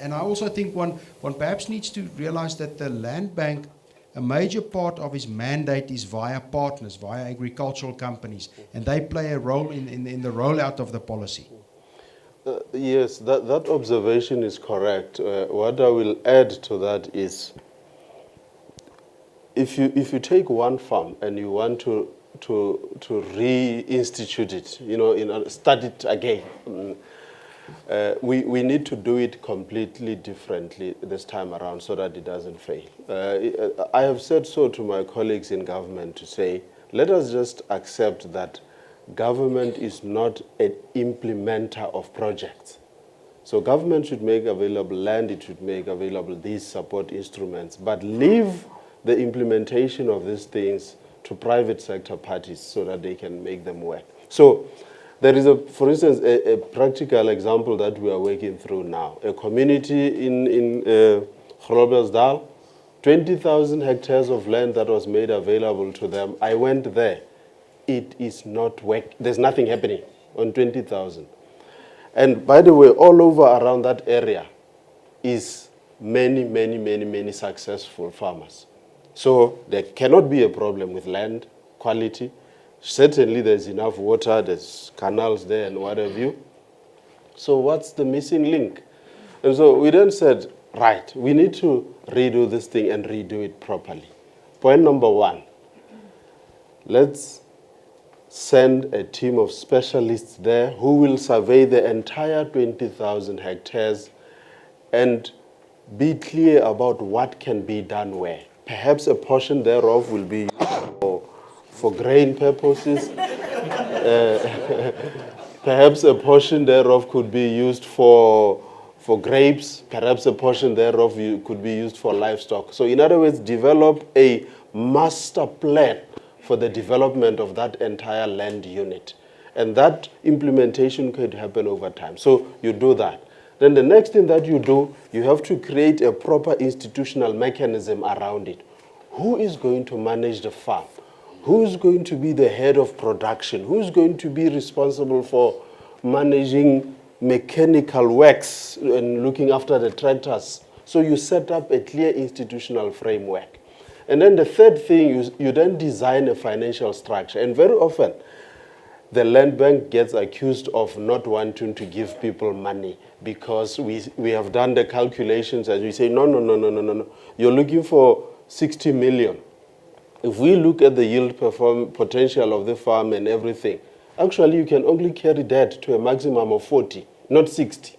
And I also think one perhaps needs to realize that the land bank, a major part of its mandate is via partners, via agricultural companies, and they play a role in the rollout of the policy. Yes, that observation is correct. What I will add to that is, if you take one farm and you want to reinstitute it, start it again, we need to do it completely differently this time around so that it doesn't fail. I have said so to my colleagues in government to say, let us just accept that government is not an implementer of projects. So government should make available land, it should make available these support instruments, but leave the implementation of these things to private sector parties so that they can make them work. So there is, for instance, a practical example that we are working through now. A community in Groblersdal, 20,000 hectares of land that was made available to them. I went there. It is not work. There's nothing happening on 20,000. And by the way, all over around that area is many successful farmers. So there cannot be a problem with land quality. Certainly there's enough water, there's canals there and what have you. So what's the missing link? And so we then said, right, we need to redo this thing and redo it properly. Point number one, let's send a team of specialists there who will survey the entire 20,000 hectares and be clear about what can be done where. Perhaps a portion thereof will be for grain purposes. Perhaps a portion thereof could be used for grapes. Perhaps a portion thereof could be used for livestock. So in other words, develop a master plan for the development of that entire land unit. And that implementation could happen over time. So you do that. Then the next thing that you do, you have to create a proper institutional mechanism around it. Who is going to manage the farm? Who's going to be the head of production? Who's going to be responsible for managing mechanical works and looking after the tractors? So you set up a clear institutional framework. And then the third thing, you then design a financial structure. And very often, the land bank gets accused of not wanting to give people money because we have done the calculations and we say, no. You're looking for 60 million. If we look at the yield potential of the farm and everything, actually you can only carry that to a maximum of 40, not 60.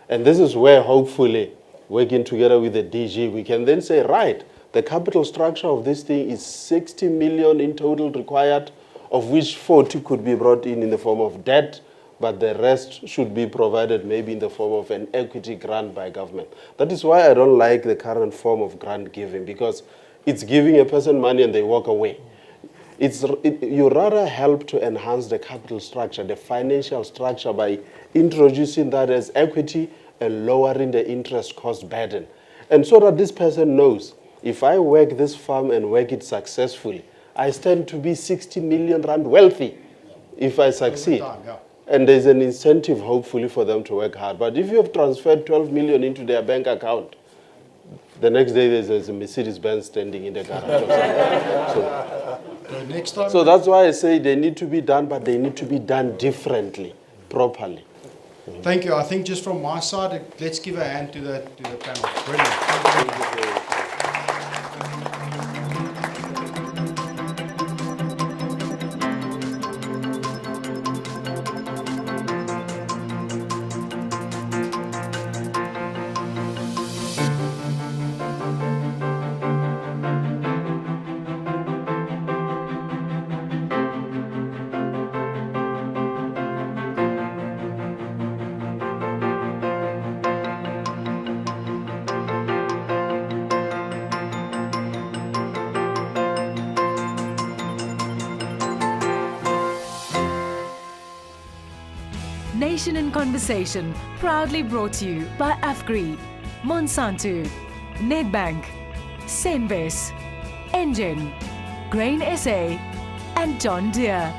And this is where hopefully working together with the DG, we can then say, right, the capital structure of this thing is 60 million in total required, of which 40 could be brought in the form of debt, but the rest should be provided maybe in the form of an equity grant by government. That is why I don't like the current form of grant giving, because it's giving a person money and they walk away. You rather help to enhance the capital structure, the financial structure, by introducing that as equity and lowering the interest cost burden. And so that this person knows, if I work this farm and work it successfully, I stand to be 60 million rand wealthy if I succeed. And there's an incentive, hopefully, for them to work hard. But if you have transferred 12 million into their bank account, the next day there's a Mercedes-Benz standing in the garage or something. So next time. So that's why I say they need to be done, but they need to be done differently, properly. Thank you. I think just from my side, let's give a hand to the panel. Brilliant. Thank you. Nation in Conversation, proudly brought to you by AFGRI, Monsanto, Nedbank, Senbes, Engine, Grain SA, and John Deere.